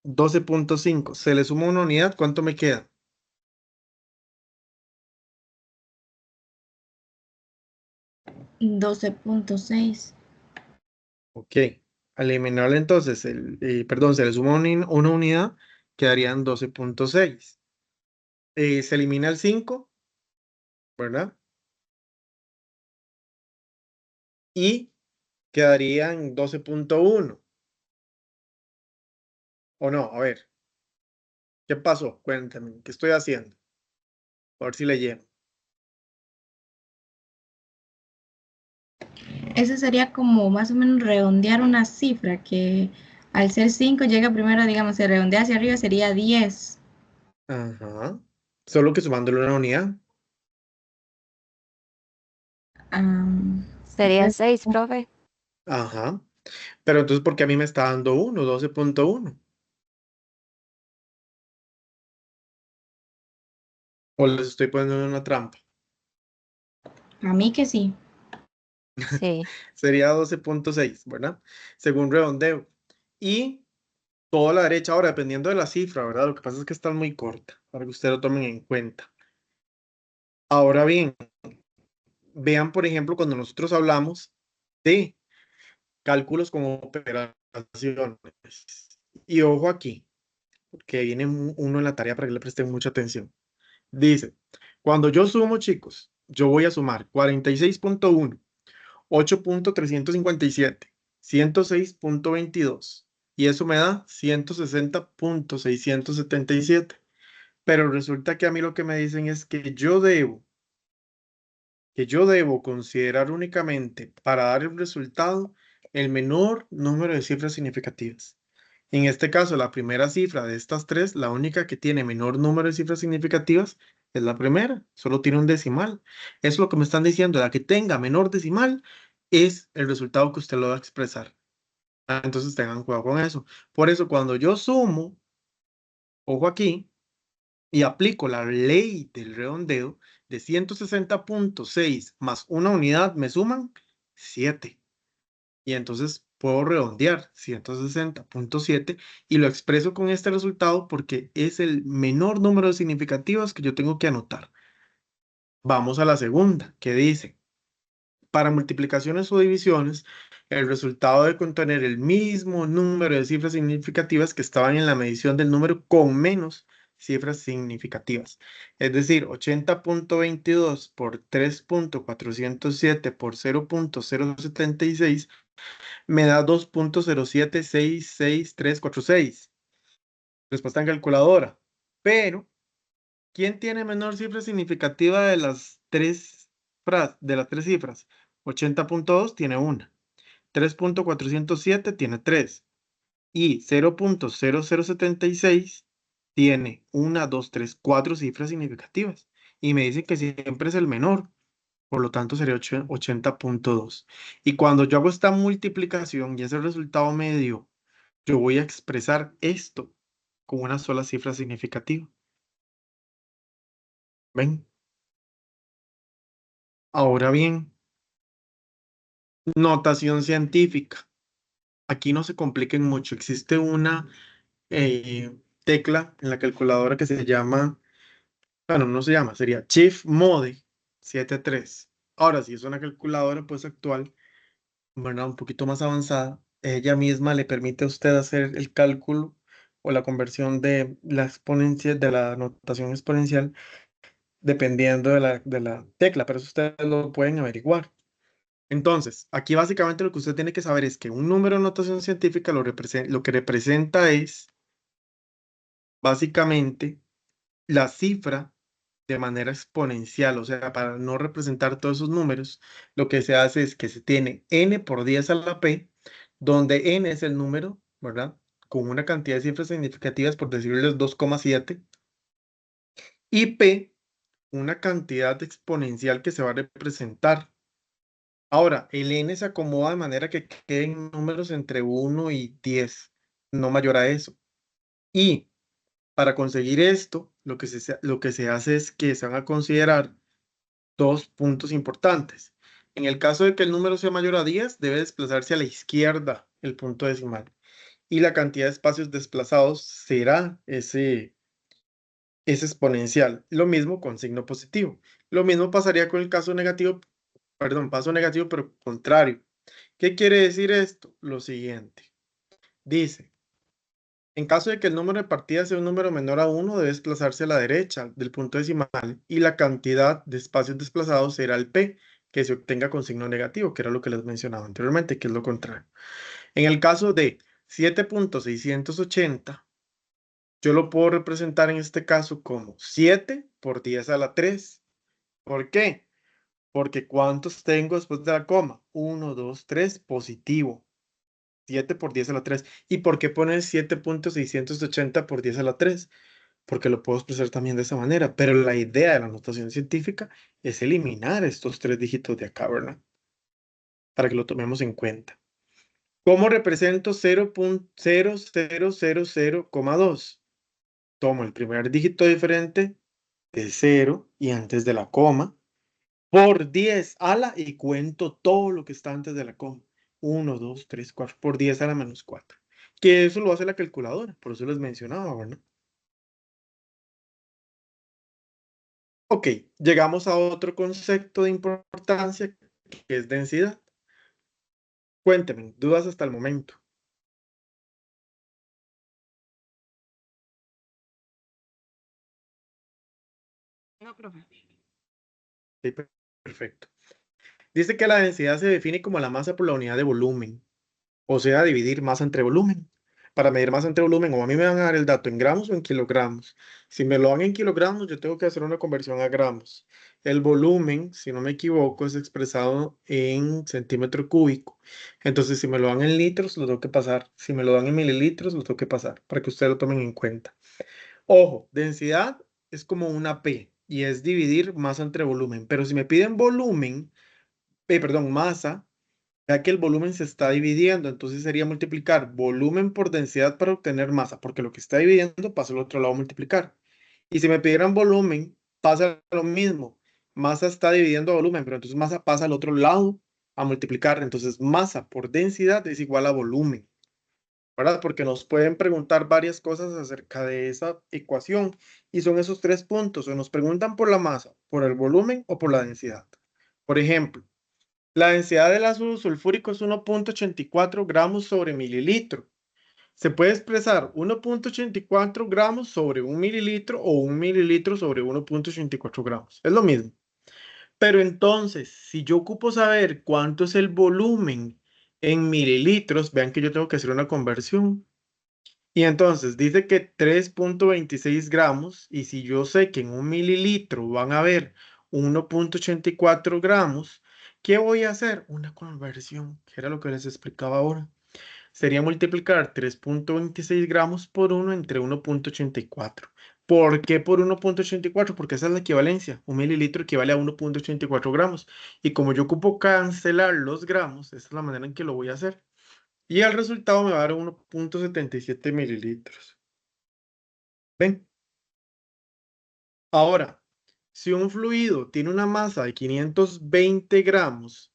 [SPEAKER 1] 12,5. Se le suma una unidad, ¿cuánto me queda?
[SPEAKER 3] 12,6.
[SPEAKER 1] Ok. Al eliminarle entonces, perdón, se le suma una unidad, quedarían 12,6. Se elimina el 5, ¿verdad? Y quedarían 12,1. ¿O no? A ver, ¿qué pasó? Cuéntame, ¿qué estoy haciendo? A ver si le lleno.
[SPEAKER 3] Eso sería como más o menos redondear una cifra que al ser 5 llega primero, digamos, se redondea hacia arriba, sería 10.
[SPEAKER 1] Ajá. Solo que sumándole una unidad.
[SPEAKER 2] Sería 6, profe.
[SPEAKER 1] Ajá. Pero entonces, ¿por qué a mí me está dando 1, 12,1? ¿O les estoy poniendo en una trampa?
[SPEAKER 3] A mí que sí.
[SPEAKER 2] Sí.
[SPEAKER 1] Sería 12,6, ¿verdad? Según redondeo. Y toda la derecha, ahora dependiendo de la cifra, ¿verdad? Lo que pasa es que está muy corta, para que ustedes lo tomen en cuenta. Ahora bien, vean, por ejemplo, cuando nosotros hablamos de cálculos con operaciones. Y ojo aquí, que viene uno en la tarea para que le presten mucha atención. Dice, cuando yo sumo, chicos, yo voy a sumar 46,1, 8,357, 106,22 y eso me da 160,677. Pero resulta que a mí lo que me dicen es que yo debo considerar únicamente para dar el resultado el menor número de cifras significativas. En este caso, la primera cifra de estas 3, la única que tiene menor número de cifras significativas es la primera, solo tiene un decimal. Es lo que me están diciendo, la que tenga menor decimal es el resultado que usted lo va a expresar. Entonces tengan cuidado con eso. Por eso, cuando yo sumo, ojo aquí, y aplico la ley del redondeo de 160,6 más una unidad me suman 7. Y entonces puedo redondear 160,7 y lo expreso con este resultado porque es el menor número de significativos que yo tengo que anotar. Vamos a la segunda, que dice, para multiplicaciones o divisiones, el resultado debe contener el mismo número de cifras significativas que estaban en la medición del número con menos cifras significativas. Es decir, 80,22 por 3,407 por 0,076 me da 2,07666346. Respuesta en calculadora. Pero, ¿quién tiene menor cifra significativa de las tres cifras? 80,2 tiene una. 3,407 tiene 3. Y 0,0076 tiene una, 2, 3, 4 cifras significativas. Y me dice que siempre es el menor. Por lo tanto, sería 80,2. Y cuando yo hago esta multiplicación y ese resultado medio, yo voy a expresar esto con una sola cifra significativa. ¿Ven? Ahora bien, notación científica. Aquí no se compliquen mucho. Existe una tecla en la calculadora que se llama bueno, no se llama, sería Chief Mode 73. Ahora, si es una calculadora pues actual, ¿verdad? Un poquito más avanzada, ella misma le permite a usted hacer el cálculo o la conversión de la exponencia, de la notación exponencial, dependiendo de la tecla, pero eso ustedes lo pueden averiguar. Entonces, aquí básicamente lo que usted tiene que saber es que un número de notación científica lo que representa es básicamente la cifra de manera exponencial, o sea, para no representar todos esos números, lo que se hace es que se tiene n por 10 a la p, donde n es el número, ¿verdad? Con una cantidad de cifras significativas, por decirles 2,7, y p, una cantidad exponencial que se va a representar. Ahora, el n se acomoda de manera que queden números entre 1 y 10, no mayor a eso. Y para conseguir esto, lo que se hace es que se van a considerar dos puntos importantes. En el caso de que el número sea mayor a 10, debe desplazarse a la izquierda el punto decimal. Y la cantidad de espacios desplazados será ese exponencial. Lo mismo con signo positivo. Lo mismo pasaría con el caso negativo, perdón, paso negativo, pero contrario. ¿Qué quiere decir esto? Lo siguiente. Dice, en caso de que el número de partida sea un número menor a 1, debe desplazarse a la derecha del punto decimal y la cantidad de espacios desplazados será el P, que se obtenga con signo negativo, que era lo que les mencionaba anteriormente, que es lo contrario. En el caso de 7.680, yo lo puedo representar en este caso como 7 por 10 a la 3. ¿Por qué? Porque ¿cuántos tengo después de la coma? 1, 2, 3, positivo. 7 por 10 a la 3. ¿Y por qué poner 7.680 por 10 a la 3? Porque lo puedo expresar también de esa manera, pero la idea de la notación científica es eliminar estos tres dígitos de acá, ¿verdad? Para que lo tomemos en cuenta. ¿Cómo represento 0.0000,2? Tomo el primer dígito diferente de 0 y antes de la coma, por 10 a la y cuento todo lo que está antes de la coma. 1, 2, 3, 4, por 10 a la menos 4. Que eso lo hace la calculadora, por eso les mencionaba, ¿verdad? Ok, llegamos a otro concepto de importancia que es densidad. Cuéntenme, dudas hasta el momento.
[SPEAKER 4] No, profe.
[SPEAKER 1] Sí, perfecto. Dice que la densidad se define como la masa por la unidad de volumen, o sea, dividir masa entre volumen. Para medir masa entre volumen, o a mí me van a dar el dato en gramos o en kilogramos. Si me lo dan en kilogramos, yo tengo que hacer una conversión a gramos. El volumen, si no me equivoco, es expresado en centímetro cúbico. Entonces, si me lo dan en litros, lo tengo que pasar. Si me lo dan en mililitros, lo tengo que pasar, para que ustedes lo tomen en cuenta. Ojo, densidad es como una P y es dividir masa entre volumen. Pero si me piden volumen, perdón, masa, ya que el volumen se está dividiendo, entonces sería multiplicar volumen por densidad para obtener masa, porque lo que está dividiendo pasa al otro lado a multiplicar. Y si me pidieran volumen, pasa lo mismo. Masa está dividiendo volumen, pero entonces masa pasa al otro lado a multiplicar. Entonces masa por densidad es igual a volumen, ¿verdad? Porque nos pueden preguntar varias cosas acerca de esa ecuación y son esos tres puntos. O nos preguntan por la masa, por el volumen o por la densidad. Por ejemplo, la densidad del ácido sulfúrico es 1.84 gramos sobre mililitro. Se puede expresar 1.84 gramos sobre un mililitro o un mililitro sobre 1.84 gramos. Es lo mismo. Pero entonces, si yo ocupo saber cuánto es el volumen en mililitros, vean que yo tengo que hacer una conversión. Y entonces dice que 3.26 gramos, y si yo sé que en un mililitro van a haber 1.84 gramos, ¿qué voy a hacer? Una conversión, que era lo que les explicaba ahora. Sería multiplicar 3.26 gramos por 1 entre 1.84. ¿Por qué por 1.84? Porque esa es la equivalencia. Un mililitro equivale a 1.84 gramos. Y como yo ocupo cancelar los gramos, esa es la manera en que lo voy a hacer. Y el resultado me va a dar 1.77 mililitros. ¿Ven? Ahora, si un fluido tiene una masa de 520 gramos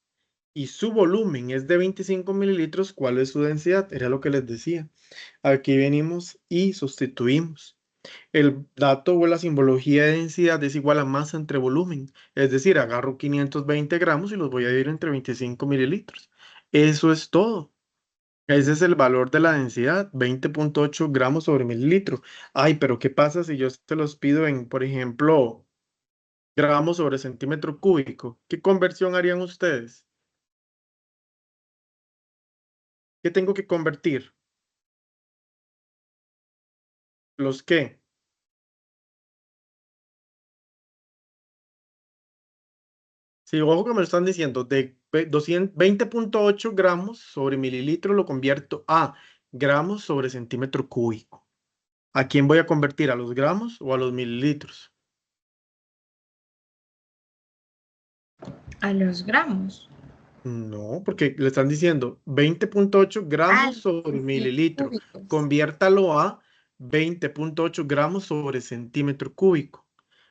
[SPEAKER 1] y su volumen es de 25 mililitros, ¿cuál es su densidad? Era lo que les decía. Aquí venimos y sustituimos. El dato o la simbología de densidad es igual a masa entre volumen. Es decir, agarro 520 gramos y los voy a dividir entre 25 mililitros. Eso es todo. Ese es el valor de la densidad, 20.8 gramos sobre mililitro. Ay, pero ¿qué pasa si yo se los pido en, por ejemplo, gramos sobre centímetro cúbico? ¿Qué conversión harían ustedes? ¿Qué tengo que convertir? ¿Los qué? Si ojo que me lo están diciendo, de 20.8 gramos sobre mililitro lo convierto a gramos sobre centímetro cúbico. ¿A quién voy a convertir? ¿A los gramos o a los mililitros?
[SPEAKER 3] A los gramos.
[SPEAKER 1] No, porque le están diciendo 20.8 gramos sobre mililitro.
[SPEAKER 3] Cúbicos.
[SPEAKER 1] Conviértalo a 20.8 gramos sobre centímetro cúbico.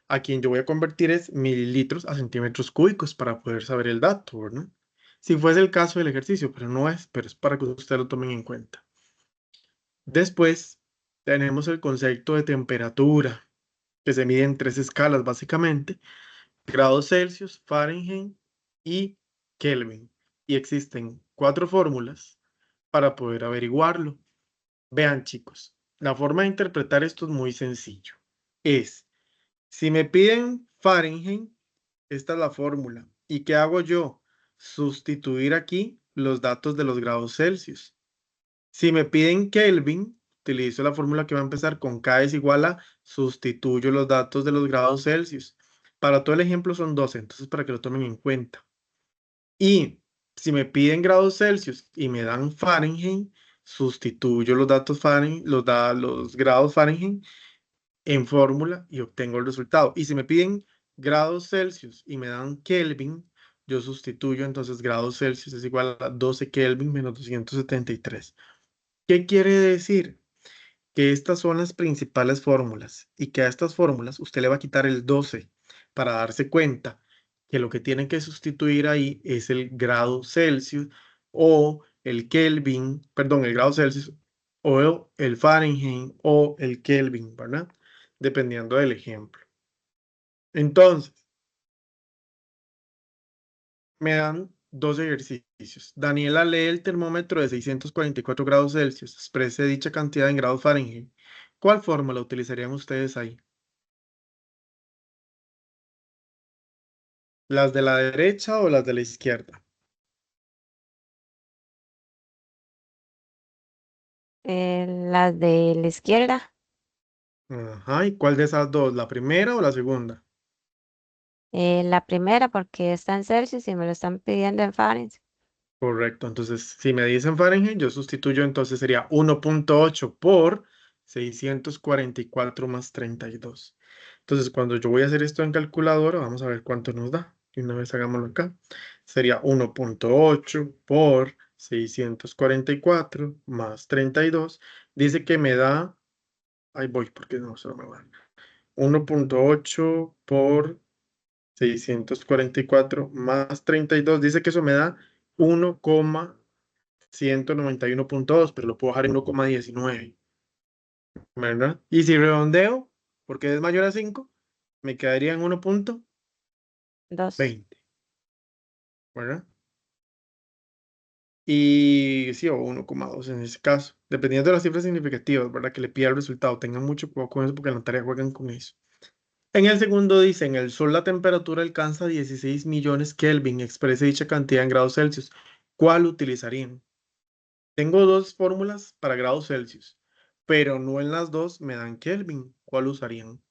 [SPEAKER 1] A quien yo voy a convertir es mililitros a centímetros cúbicos para poder saber el dato, ¿verdad? Si fuese el caso del ejercicio, pero no es, pero es para que ustedes lo tomen en cuenta. Después tenemos el concepto de temperatura, que se mide en 3 escalas básicamente: grados Celsius, Fahrenheit y Kelvin. Y existen 4 fórmulas para poder averiguarlo. Vean, chicos, la forma de interpretar esto es muy sencillo. Es, si me piden Fahrenheit, esta es la fórmula. ¿Y qué hago yo? Sustituir aquí los datos de los grados Celsius. Si me piden Kelvin, utilizo la fórmula que va a empezar con K es igual a, sustituyo los datos de los grados Celsius. Para todo el ejemplo son 12, entonces para que lo tomen en cuenta. Y si me piden grados Celsius y me dan Fahrenheit, sustituyo los datos Fahrenheit, los grados Fahrenheit en fórmula y obtengo el resultado. Y si me piden grados Celsius y me dan Kelvin, yo sustituyo, entonces grados Celsius es igual a 12 Kelvin menos 273. ¿Qué quiere decir? Que estas son las principales fórmulas y que a estas fórmulas usted le va a quitar el 12 para darse cuenta que lo que tiene que sustituir ahí es el grado Celsius o el Kelvin, perdón, el grado Celsius o el Fahrenheit o el Kelvin, ¿verdad? Dependiendo del ejemplo. Entonces, me dan 2 ejercicios. Daniela lee el termómetro de 644 grados Celsius. Exprese dicha cantidad en grados Fahrenheit. ¿Cuál fórmula utilizarían ustedes ahí? ¿Las de la derecha o las de la izquierda?
[SPEAKER 2] Las de la izquierda,
[SPEAKER 1] Ajá, ¿y cuál de esas dos? ¿La primera o la segunda?
[SPEAKER 2] la primera porque está en Celsius y me lo están pidiendo en Fahrenheit.
[SPEAKER 1] Correcto, entonces si me dicen Fahrenheit, yo sustituyo, entonces sería 1.8 por 644 más 32. Entonces cuando yo voy a hacer esto en calculadora, vamos a ver cuánto nos da. Y una vez hagámoslo acá, sería 1.8 por 644 más 32. Dice que me da, ahí voy porque no se me va. 1.8 por 644 más 32, dice que eso me da 1,191.2, pero lo puedo dejar en 1,19, ¿verdad? Y si redondeo, porque es mayor a 5, me quedaría en 1.20,
[SPEAKER 2] 2.
[SPEAKER 1] ¿verdad? Y sí, o 1,2 en ese caso, dependiendo de las cifras significativas, ¿verdad? Que le pida el resultado. Tengan mucho cuidado con eso porque en la tarea juegan con eso. En el segundo dice, en el Sol la temperatura alcanza 16 millones Kelvin, exprese dicha cantidad en grados Celsius. ¿Cuál utilizarían? Tengo 2 fórmulas para grados Celsius, pero no en las 2 me dan Kelvin. ¿Cuál usarían?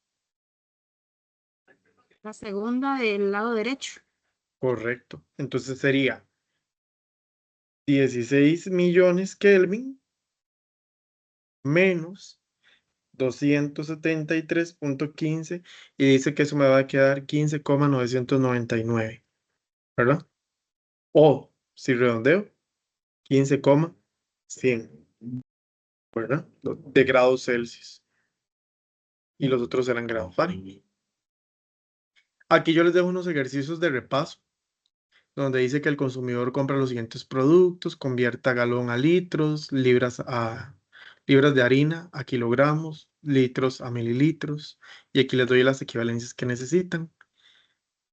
[SPEAKER 4] La segunda del lado derecho.
[SPEAKER 1] Correcto. Entonces sería 16 millones Kelvin menos 273.15 y dice que eso me va a quedar 15,999, ¿verdad? O, si redondeo, 15,100, ¿verdad? De grados Celsius. Y los otros eran grados Fahrenheit. Aquí yo les dejo unos ejercicios de repaso, donde dice que el consumidor compra los siguientes productos, convierta galón a litros, libras a libras de harina a kilogramos, litros a mililitros, y aquí les doy las equivalencias que necesitan.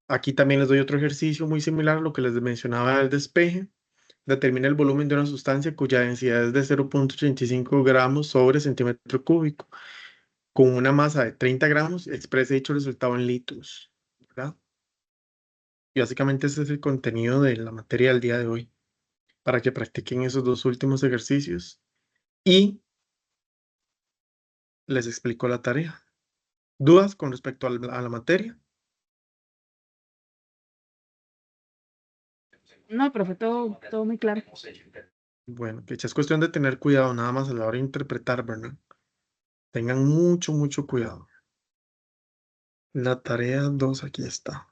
[SPEAKER 1] Aquí también les doy otro ejercicio muy similar a lo que les mencionaba del despeje. Determina el volumen de una sustancia cuya densidad es de 0.85 gramos sobre centímetro cúbico. Con una masa de 30 gramos, exprese dicho resultado en litros, ¿verdad? Y básicamente ese es el contenido de la materia del día de hoy, para que practiquen esos dos últimos ejercicios. Y les explico la tarea. ¿Dudas con respecto a la materia?
[SPEAKER 4] No, profe, todo muy claro.
[SPEAKER 1] Bueno, que es cuestión de tener cuidado nada más a la hora de interpretar, ¿verdad? Tengan mucho, mucho cuidado. La tarea 2 aquí está.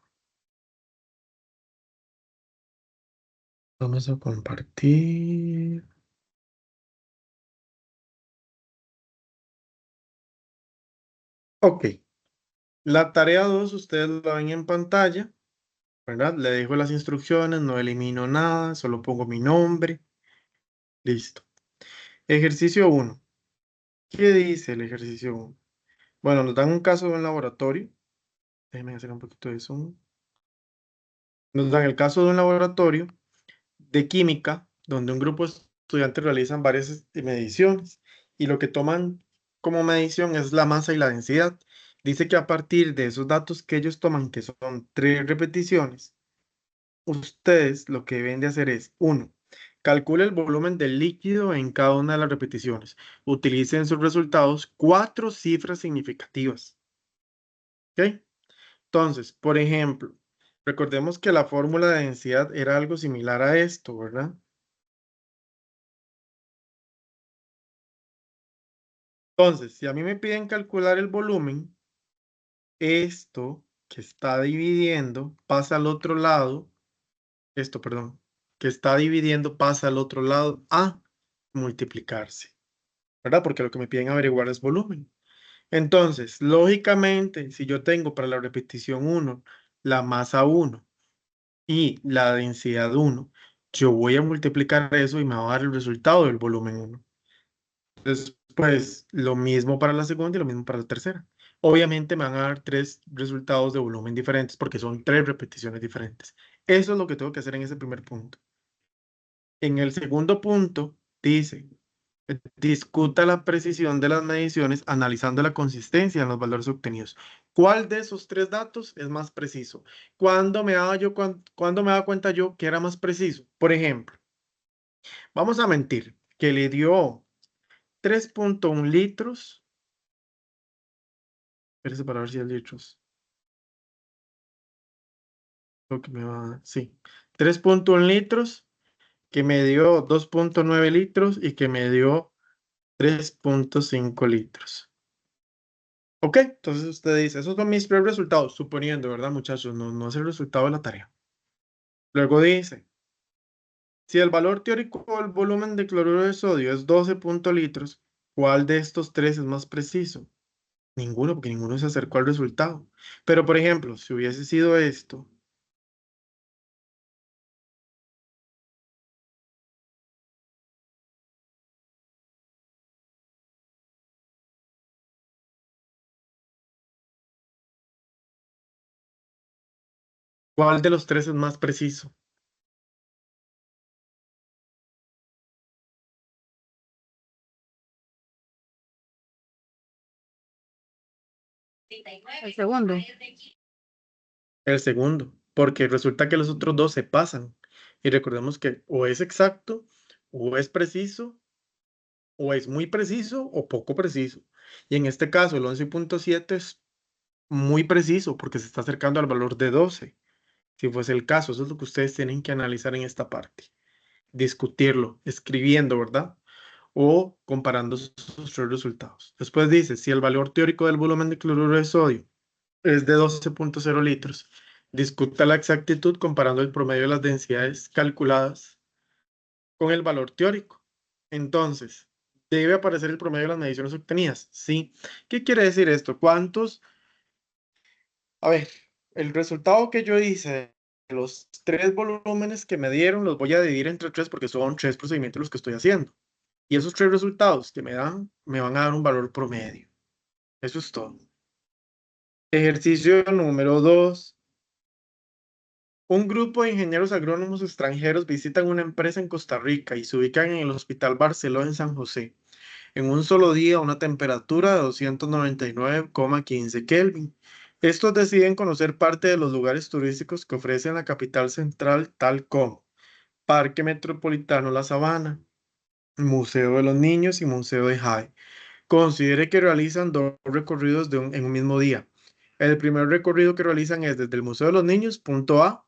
[SPEAKER 1] Vamos a compartir. Ok. La tarea 2 ustedes la ven en pantalla, ¿verdad? Le dejo las instrucciones, no elimino nada, solo pongo mi nombre. Listo. Ejercicio 1. ¿Qué dice el ejercicio 1? Bueno, nos dan un caso de un laboratorio. Déjenme hacer un poquito de zoom. Nos dan el caso de un laboratorio de química, donde un grupo de estudiantes realizan varias mediciones y lo que toman como medición es la masa y la densidad. Dice que a partir de esos datos que ellos toman, que son 3 repeticiones, ustedes lo que deben de hacer es, 1, calcule el volumen del líquido en cada una de las repeticiones. Utilicen sus resultados 4 cifras significativas. ¿Ok? Entonces, por ejemplo, recordemos que la fórmula de densidad era algo similar a esto, ¿verdad? Entonces, si a mí me piden calcular el volumen, esto que está dividiendo pasa al otro lado, esto, perdón, que está dividiendo pasa al otro lado a multiplicarse, ¿verdad? Porque lo que me piden averiguar es volumen. Entonces, lógicamente, si yo tengo para la repetición 1 la masa 1 y la densidad 1, yo voy a multiplicar eso y me va a dar el resultado del volumen 1. Entonces, pues lo mismo para la segunda y lo mismo para la tercera. Obviamente me van a dar 3 resultados de volumen diferentes porque son 3 repeticiones diferentes. Eso es lo que tengo que hacer en ese primer punto. En el segundo punto dice, discuta la precisión de las mediciones analizando la consistencia en los valores obtenidos. ¿Cuál de esos 3 datos es más preciso? ¿Cuándo me daba cuenta yo que era más preciso? Por ejemplo, vamos a mentir, que le dio 3.1 litros. Espérese para ver si es litros. Creo que me va. Sí. 3.1 litros, que me dio 2.9 litros y que me dio 3.5 litros. Ok, entonces usted dice, esos son mis 3 resultados, suponiendo, ¿verdad, muchachos? No es el resultado de la tarea. Luego dice, si el valor teórico del volumen de cloruro de sodio es 12 litros, ¿cuál de estos 3 es más preciso? Ninguno, porque ninguno se acercó al resultado. Pero, por ejemplo, si hubiese sido esto, ¿cuál de los 3 es más preciso?
[SPEAKER 4] El segundo.
[SPEAKER 1] El segundo, porque resulta que los otros 2 se pasan. Y recordemos que o es exacto, o es preciso, o es muy preciso, o poco preciso. Y en este caso, el 11.7 es muy preciso porque se está acercando al valor de 12. Si fuese el caso, eso es lo que ustedes tienen que analizar en esta parte. Discutirlo, escribiendo, ¿verdad? O comparando sus 3 resultados. Después dice, si el valor teórico del volumen de cloruro de sodio es de 12.0 litros. Discuta la exactitud comparando el promedio de las densidades calculadas con el valor teórico. Entonces, ¿debe aparecer el promedio de las mediciones obtenidas? Sí. ¿Qué quiere decir esto? ¿Cuántos? A ver, el resultado que yo hice de los 3 volúmenes que me dieron los voy a dividir entre 3 porque son 3 procedimientos los que estoy haciendo. Y esos tres resultados que me dan, me van a dar un valor promedio. Eso es todo. Ejercicio número 2. Un grupo de ingenieros agrónomos extranjeros visitan una empresa en Costa Rica y se ubican en el Hospital Barceló en San José. En un solo día, a una temperatura de 299,15 Kelvin. Estos deciden conocer parte de los lugares turísticos que ofrece la capital central, tal como Parque Metropolitano La Sabana, Museo de los Niños y Museo de Jai. Considere que realizan dos recorridos en un mismo día. El primer recorrido que realizan es desde el Museo de los Niños, punto A,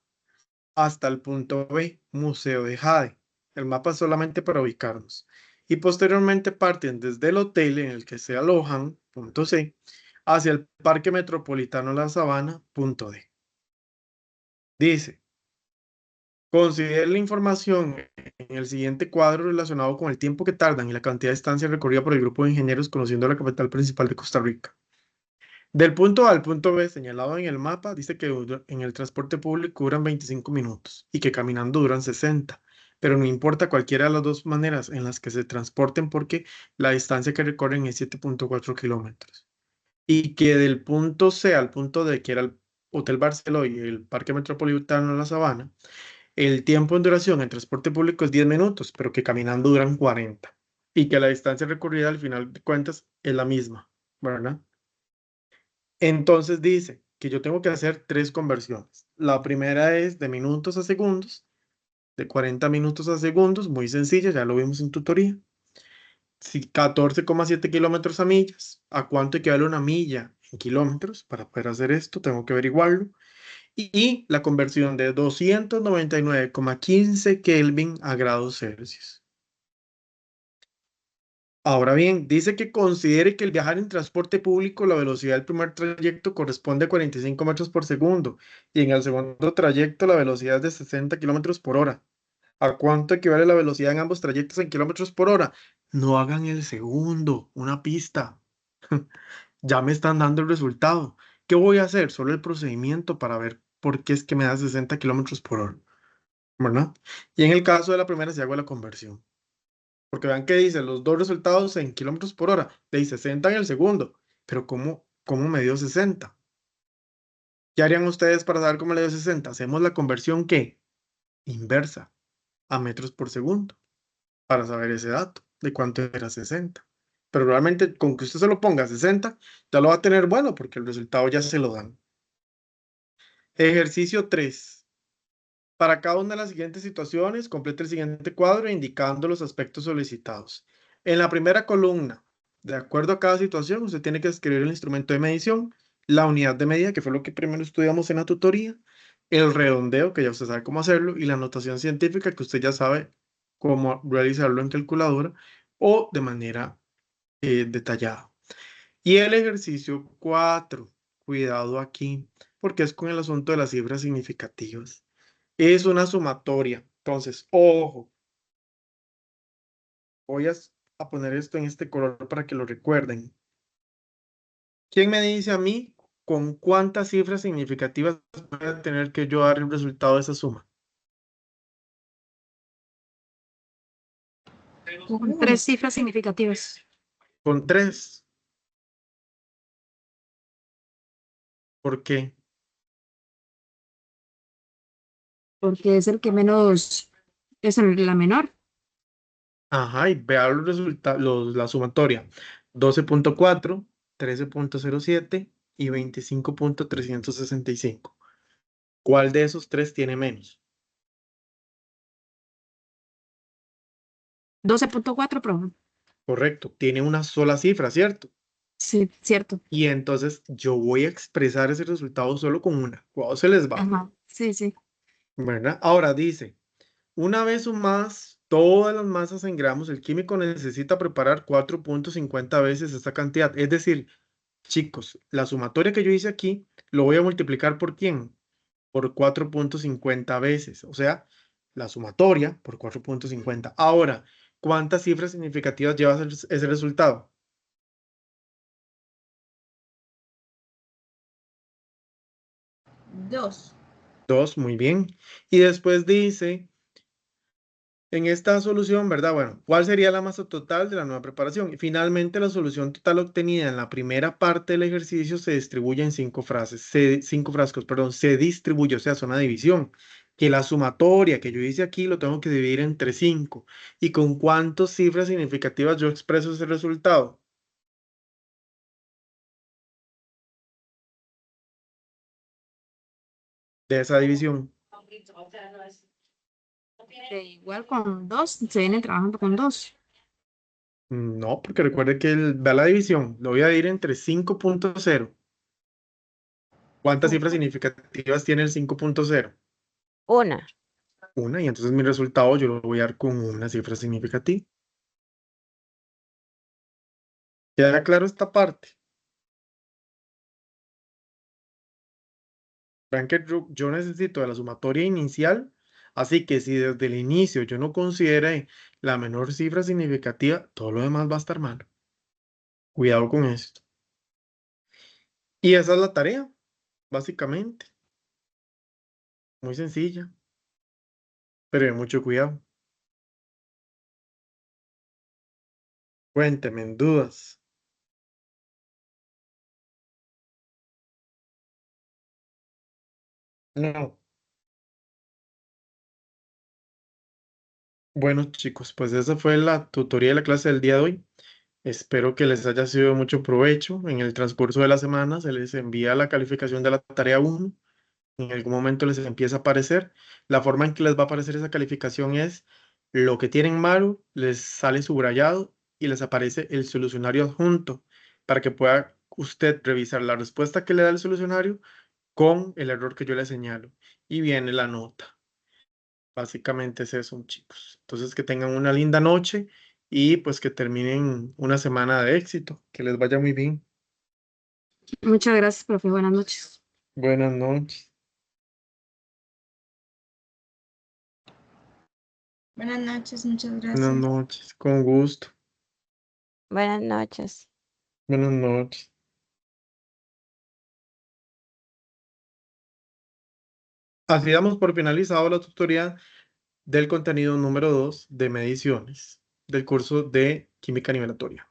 [SPEAKER 1] hasta el punto B, Museo de Jade. El mapa es solamente para ubicarnos. Y posteriormente parten desde el hotel en el que se alojan, punto C, hacia el Parque Metropolitano La Sabana, punto D. Dice, considere la información en el siguiente cuadro relacionado con el tiempo que tardan y la cantidad de estancia recorrida por el grupo de ingenieros conociendo la capital principal de Costa Rica. Del punto A al punto B señalado en el mapa, dice que en el transporte público duran 25 minutos y que caminando duran 60, pero no importa cualquiera de las dos maneras en las que se transporten porque la distancia que recorren es 7,4 kilómetros. Y que del punto C al punto D, que era el Hotel Barceló y el Parque Metropolitano de La Sabana, el tiempo en duración en transporte público es 10 minutos, pero que caminando duran 40. Y que la distancia recorrida al final de cuentas es la misma, ¿verdad? Entonces dice que yo tengo que hacer tres conversiones. La primera es de minutos a segundos, de 40 minutos a segundos, muy sencilla, ya lo vimos en tutoría. Si 14,7 kilómetros a millas, ¿a cuánto equivale una milla en kilómetros? Para poder hacer esto, tengo que averiguarlo. Y la conversión de 299,15 Kelvin a grados Celsius. Ahora bien, dice que considere que el viajar en transporte público, la velocidad del primer trayecto corresponde a 45 metros por segundo y en el segundo trayecto la velocidad es de 60 kilómetros por hora. ¿A cuánto equivale la velocidad en ambos trayectos en kilómetros por hora? No hagan el segundo, una pista. Ya me están dando el resultado. ¿Qué voy a hacer? Solo el procedimiento para ver por qué es que me da 60 kilómetros por hora, ¿verdad? Y en el caso de la primera, si hago la conversión. Porque vean que dice los dos resultados en kilómetros por hora. Le dice 60 en el segundo. Pero ¿cómo me dio 60? ¿Qué harían ustedes para saber cómo le dio 60? Hacemos la conversión ¿qué? Inversa a metros por segundo para saber ese dato de cuánto era 60. Pero realmente con que usted se lo ponga a 60, ya lo va a tener bueno porque el resultado ya se lo dan. Ejercicio 3. Para cada una de las siguientes situaciones, complete el siguiente cuadro indicando los aspectos solicitados. En la primera columna, de acuerdo a cada situación, usted tiene que escribir el instrumento de medición, la unidad de medida, que fue lo que primero estudiamos en la tutoría, el redondeo, que ya usted sabe cómo hacerlo, y la notación científica, que usted ya sabe cómo realizarlo en calculadora o de manera detallada. Y el ejercicio 4, cuidado aquí, porque es con el asunto de las cifras significativas. Es una sumatoria. Entonces, ojo, voy a poner esto en este color para que lo recuerden. ¿Quién me dice a mí con cuántas cifras significativas voy a tener que yo dar el resultado de esa suma?
[SPEAKER 4] Con tres cifras significativas.
[SPEAKER 1] Con 3. ¿Por qué?
[SPEAKER 4] Porque es el que menos, la menor.
[SPEAKER 1] Ajá, y vea los resultados, la sumatoria. 12,4, 13,07 y 25,365. ¿Cuál de esos tres tiene menos?
[SPEAKER 4] 12,4, pero
[SPEAKER 1] Correcto, tiene una sola cifra, ¿cierto?
[SPEAKER 4] sí, cierto.
[SPEAKER 1] Y entonces yo voy a expresar ese resultado solo con una. ¿Cuándo se les va?
[SPEAKER 4] Ajá, sí, sí.
[SPEAKER 1] ¿Verdad? Ahora dice, una vez sumadas todas las masas en gramos, el químico necesita preparar 4,50 veces esta cantidad. Es decir, chicos, la sumatoria que yo hice aquí lo voy a multiplicar por ¿quién? Por 4,50 veces. O sea, la sumatoria por 4,50. Ahora, ¿cuántas cifras significativas lleva ese resultado?
[SPEAKER 3] 2.
[SPEAKER 1] 2, muy bien. Y después dice, En esta solución, ¿verdad? Bueno, ¿cuál sería la masa total de la nueva preparación? Y finalmente, la solución total obtenida en la primera parte del ejercicio se distribuye en 5 frascos, perdón, se distribuye, o sea, es una división. Que la sumatoria que yo hice aquí lo tengo que dividir entre 5. ¿Y con cuántas cifras significativas yo expreso ese resultado? De esa división.
[SPEAKER 4] Igual con 2, se viene trabajando con 2.
[SPEAKER 1] No, porque recuerde que vea la división, lo voy a dividir entre 5.0. ¿Cuántas cifras significativas tiene el 5.0?
[SPEAKER 2] Una.
[SPEAKER 1] Una, y entonces mi resultado yo lo voy a dar con una cifra significativa. ¿Queda claro esta parte? Vean que yo necesito de la sumatoria inicial, así que si desde el inicio yo no consideré la menor cifra significativa, todo lo demás va a estar mal. Cuidado con esto. Y esa es la tarea, básicamente. Muy sencilla, pero de mucho cuidado. Cuénteme en dudas. No. Bueno, chicos, pues esa fue la tutoría de la clase del día de hoy. Espero que les haya sido de mucho provecho. En el transcurso de la semana se les envía la calificación de la tarea 1. En algún momento les empieza a aparecer. La forma en que les va a aparecer esa calificación es lo que tienen malo, les sale subrayado y les aparece el solucionario adjunto para que pueda usted revisar la respuesta que le da el solucionario con el error que yo le señalo. Y viene la nota. Básicamente es eso, chicos. Entonces, que tengan una linda noche y pues que terminen una semana de éxito. Que les vaya muy bien.
[SPEAKER 4] Muchas gracias, profe. Buenas noches.
[SPEAKER 1] Buenas noches.
[SPEAKER 3] Buenas noches, muchas
[SPEAKER 1] Buenas
[SPEAKER 3] gracias.
[SPEAKER 1] noches. Con gusto.
[SPEAKER 2] Buenas noches.
[SPEAKER 1] Buenas noches. Así damos por finalizado la tutoría del contenido número 2 de mediciones del curso de química nivelatoria.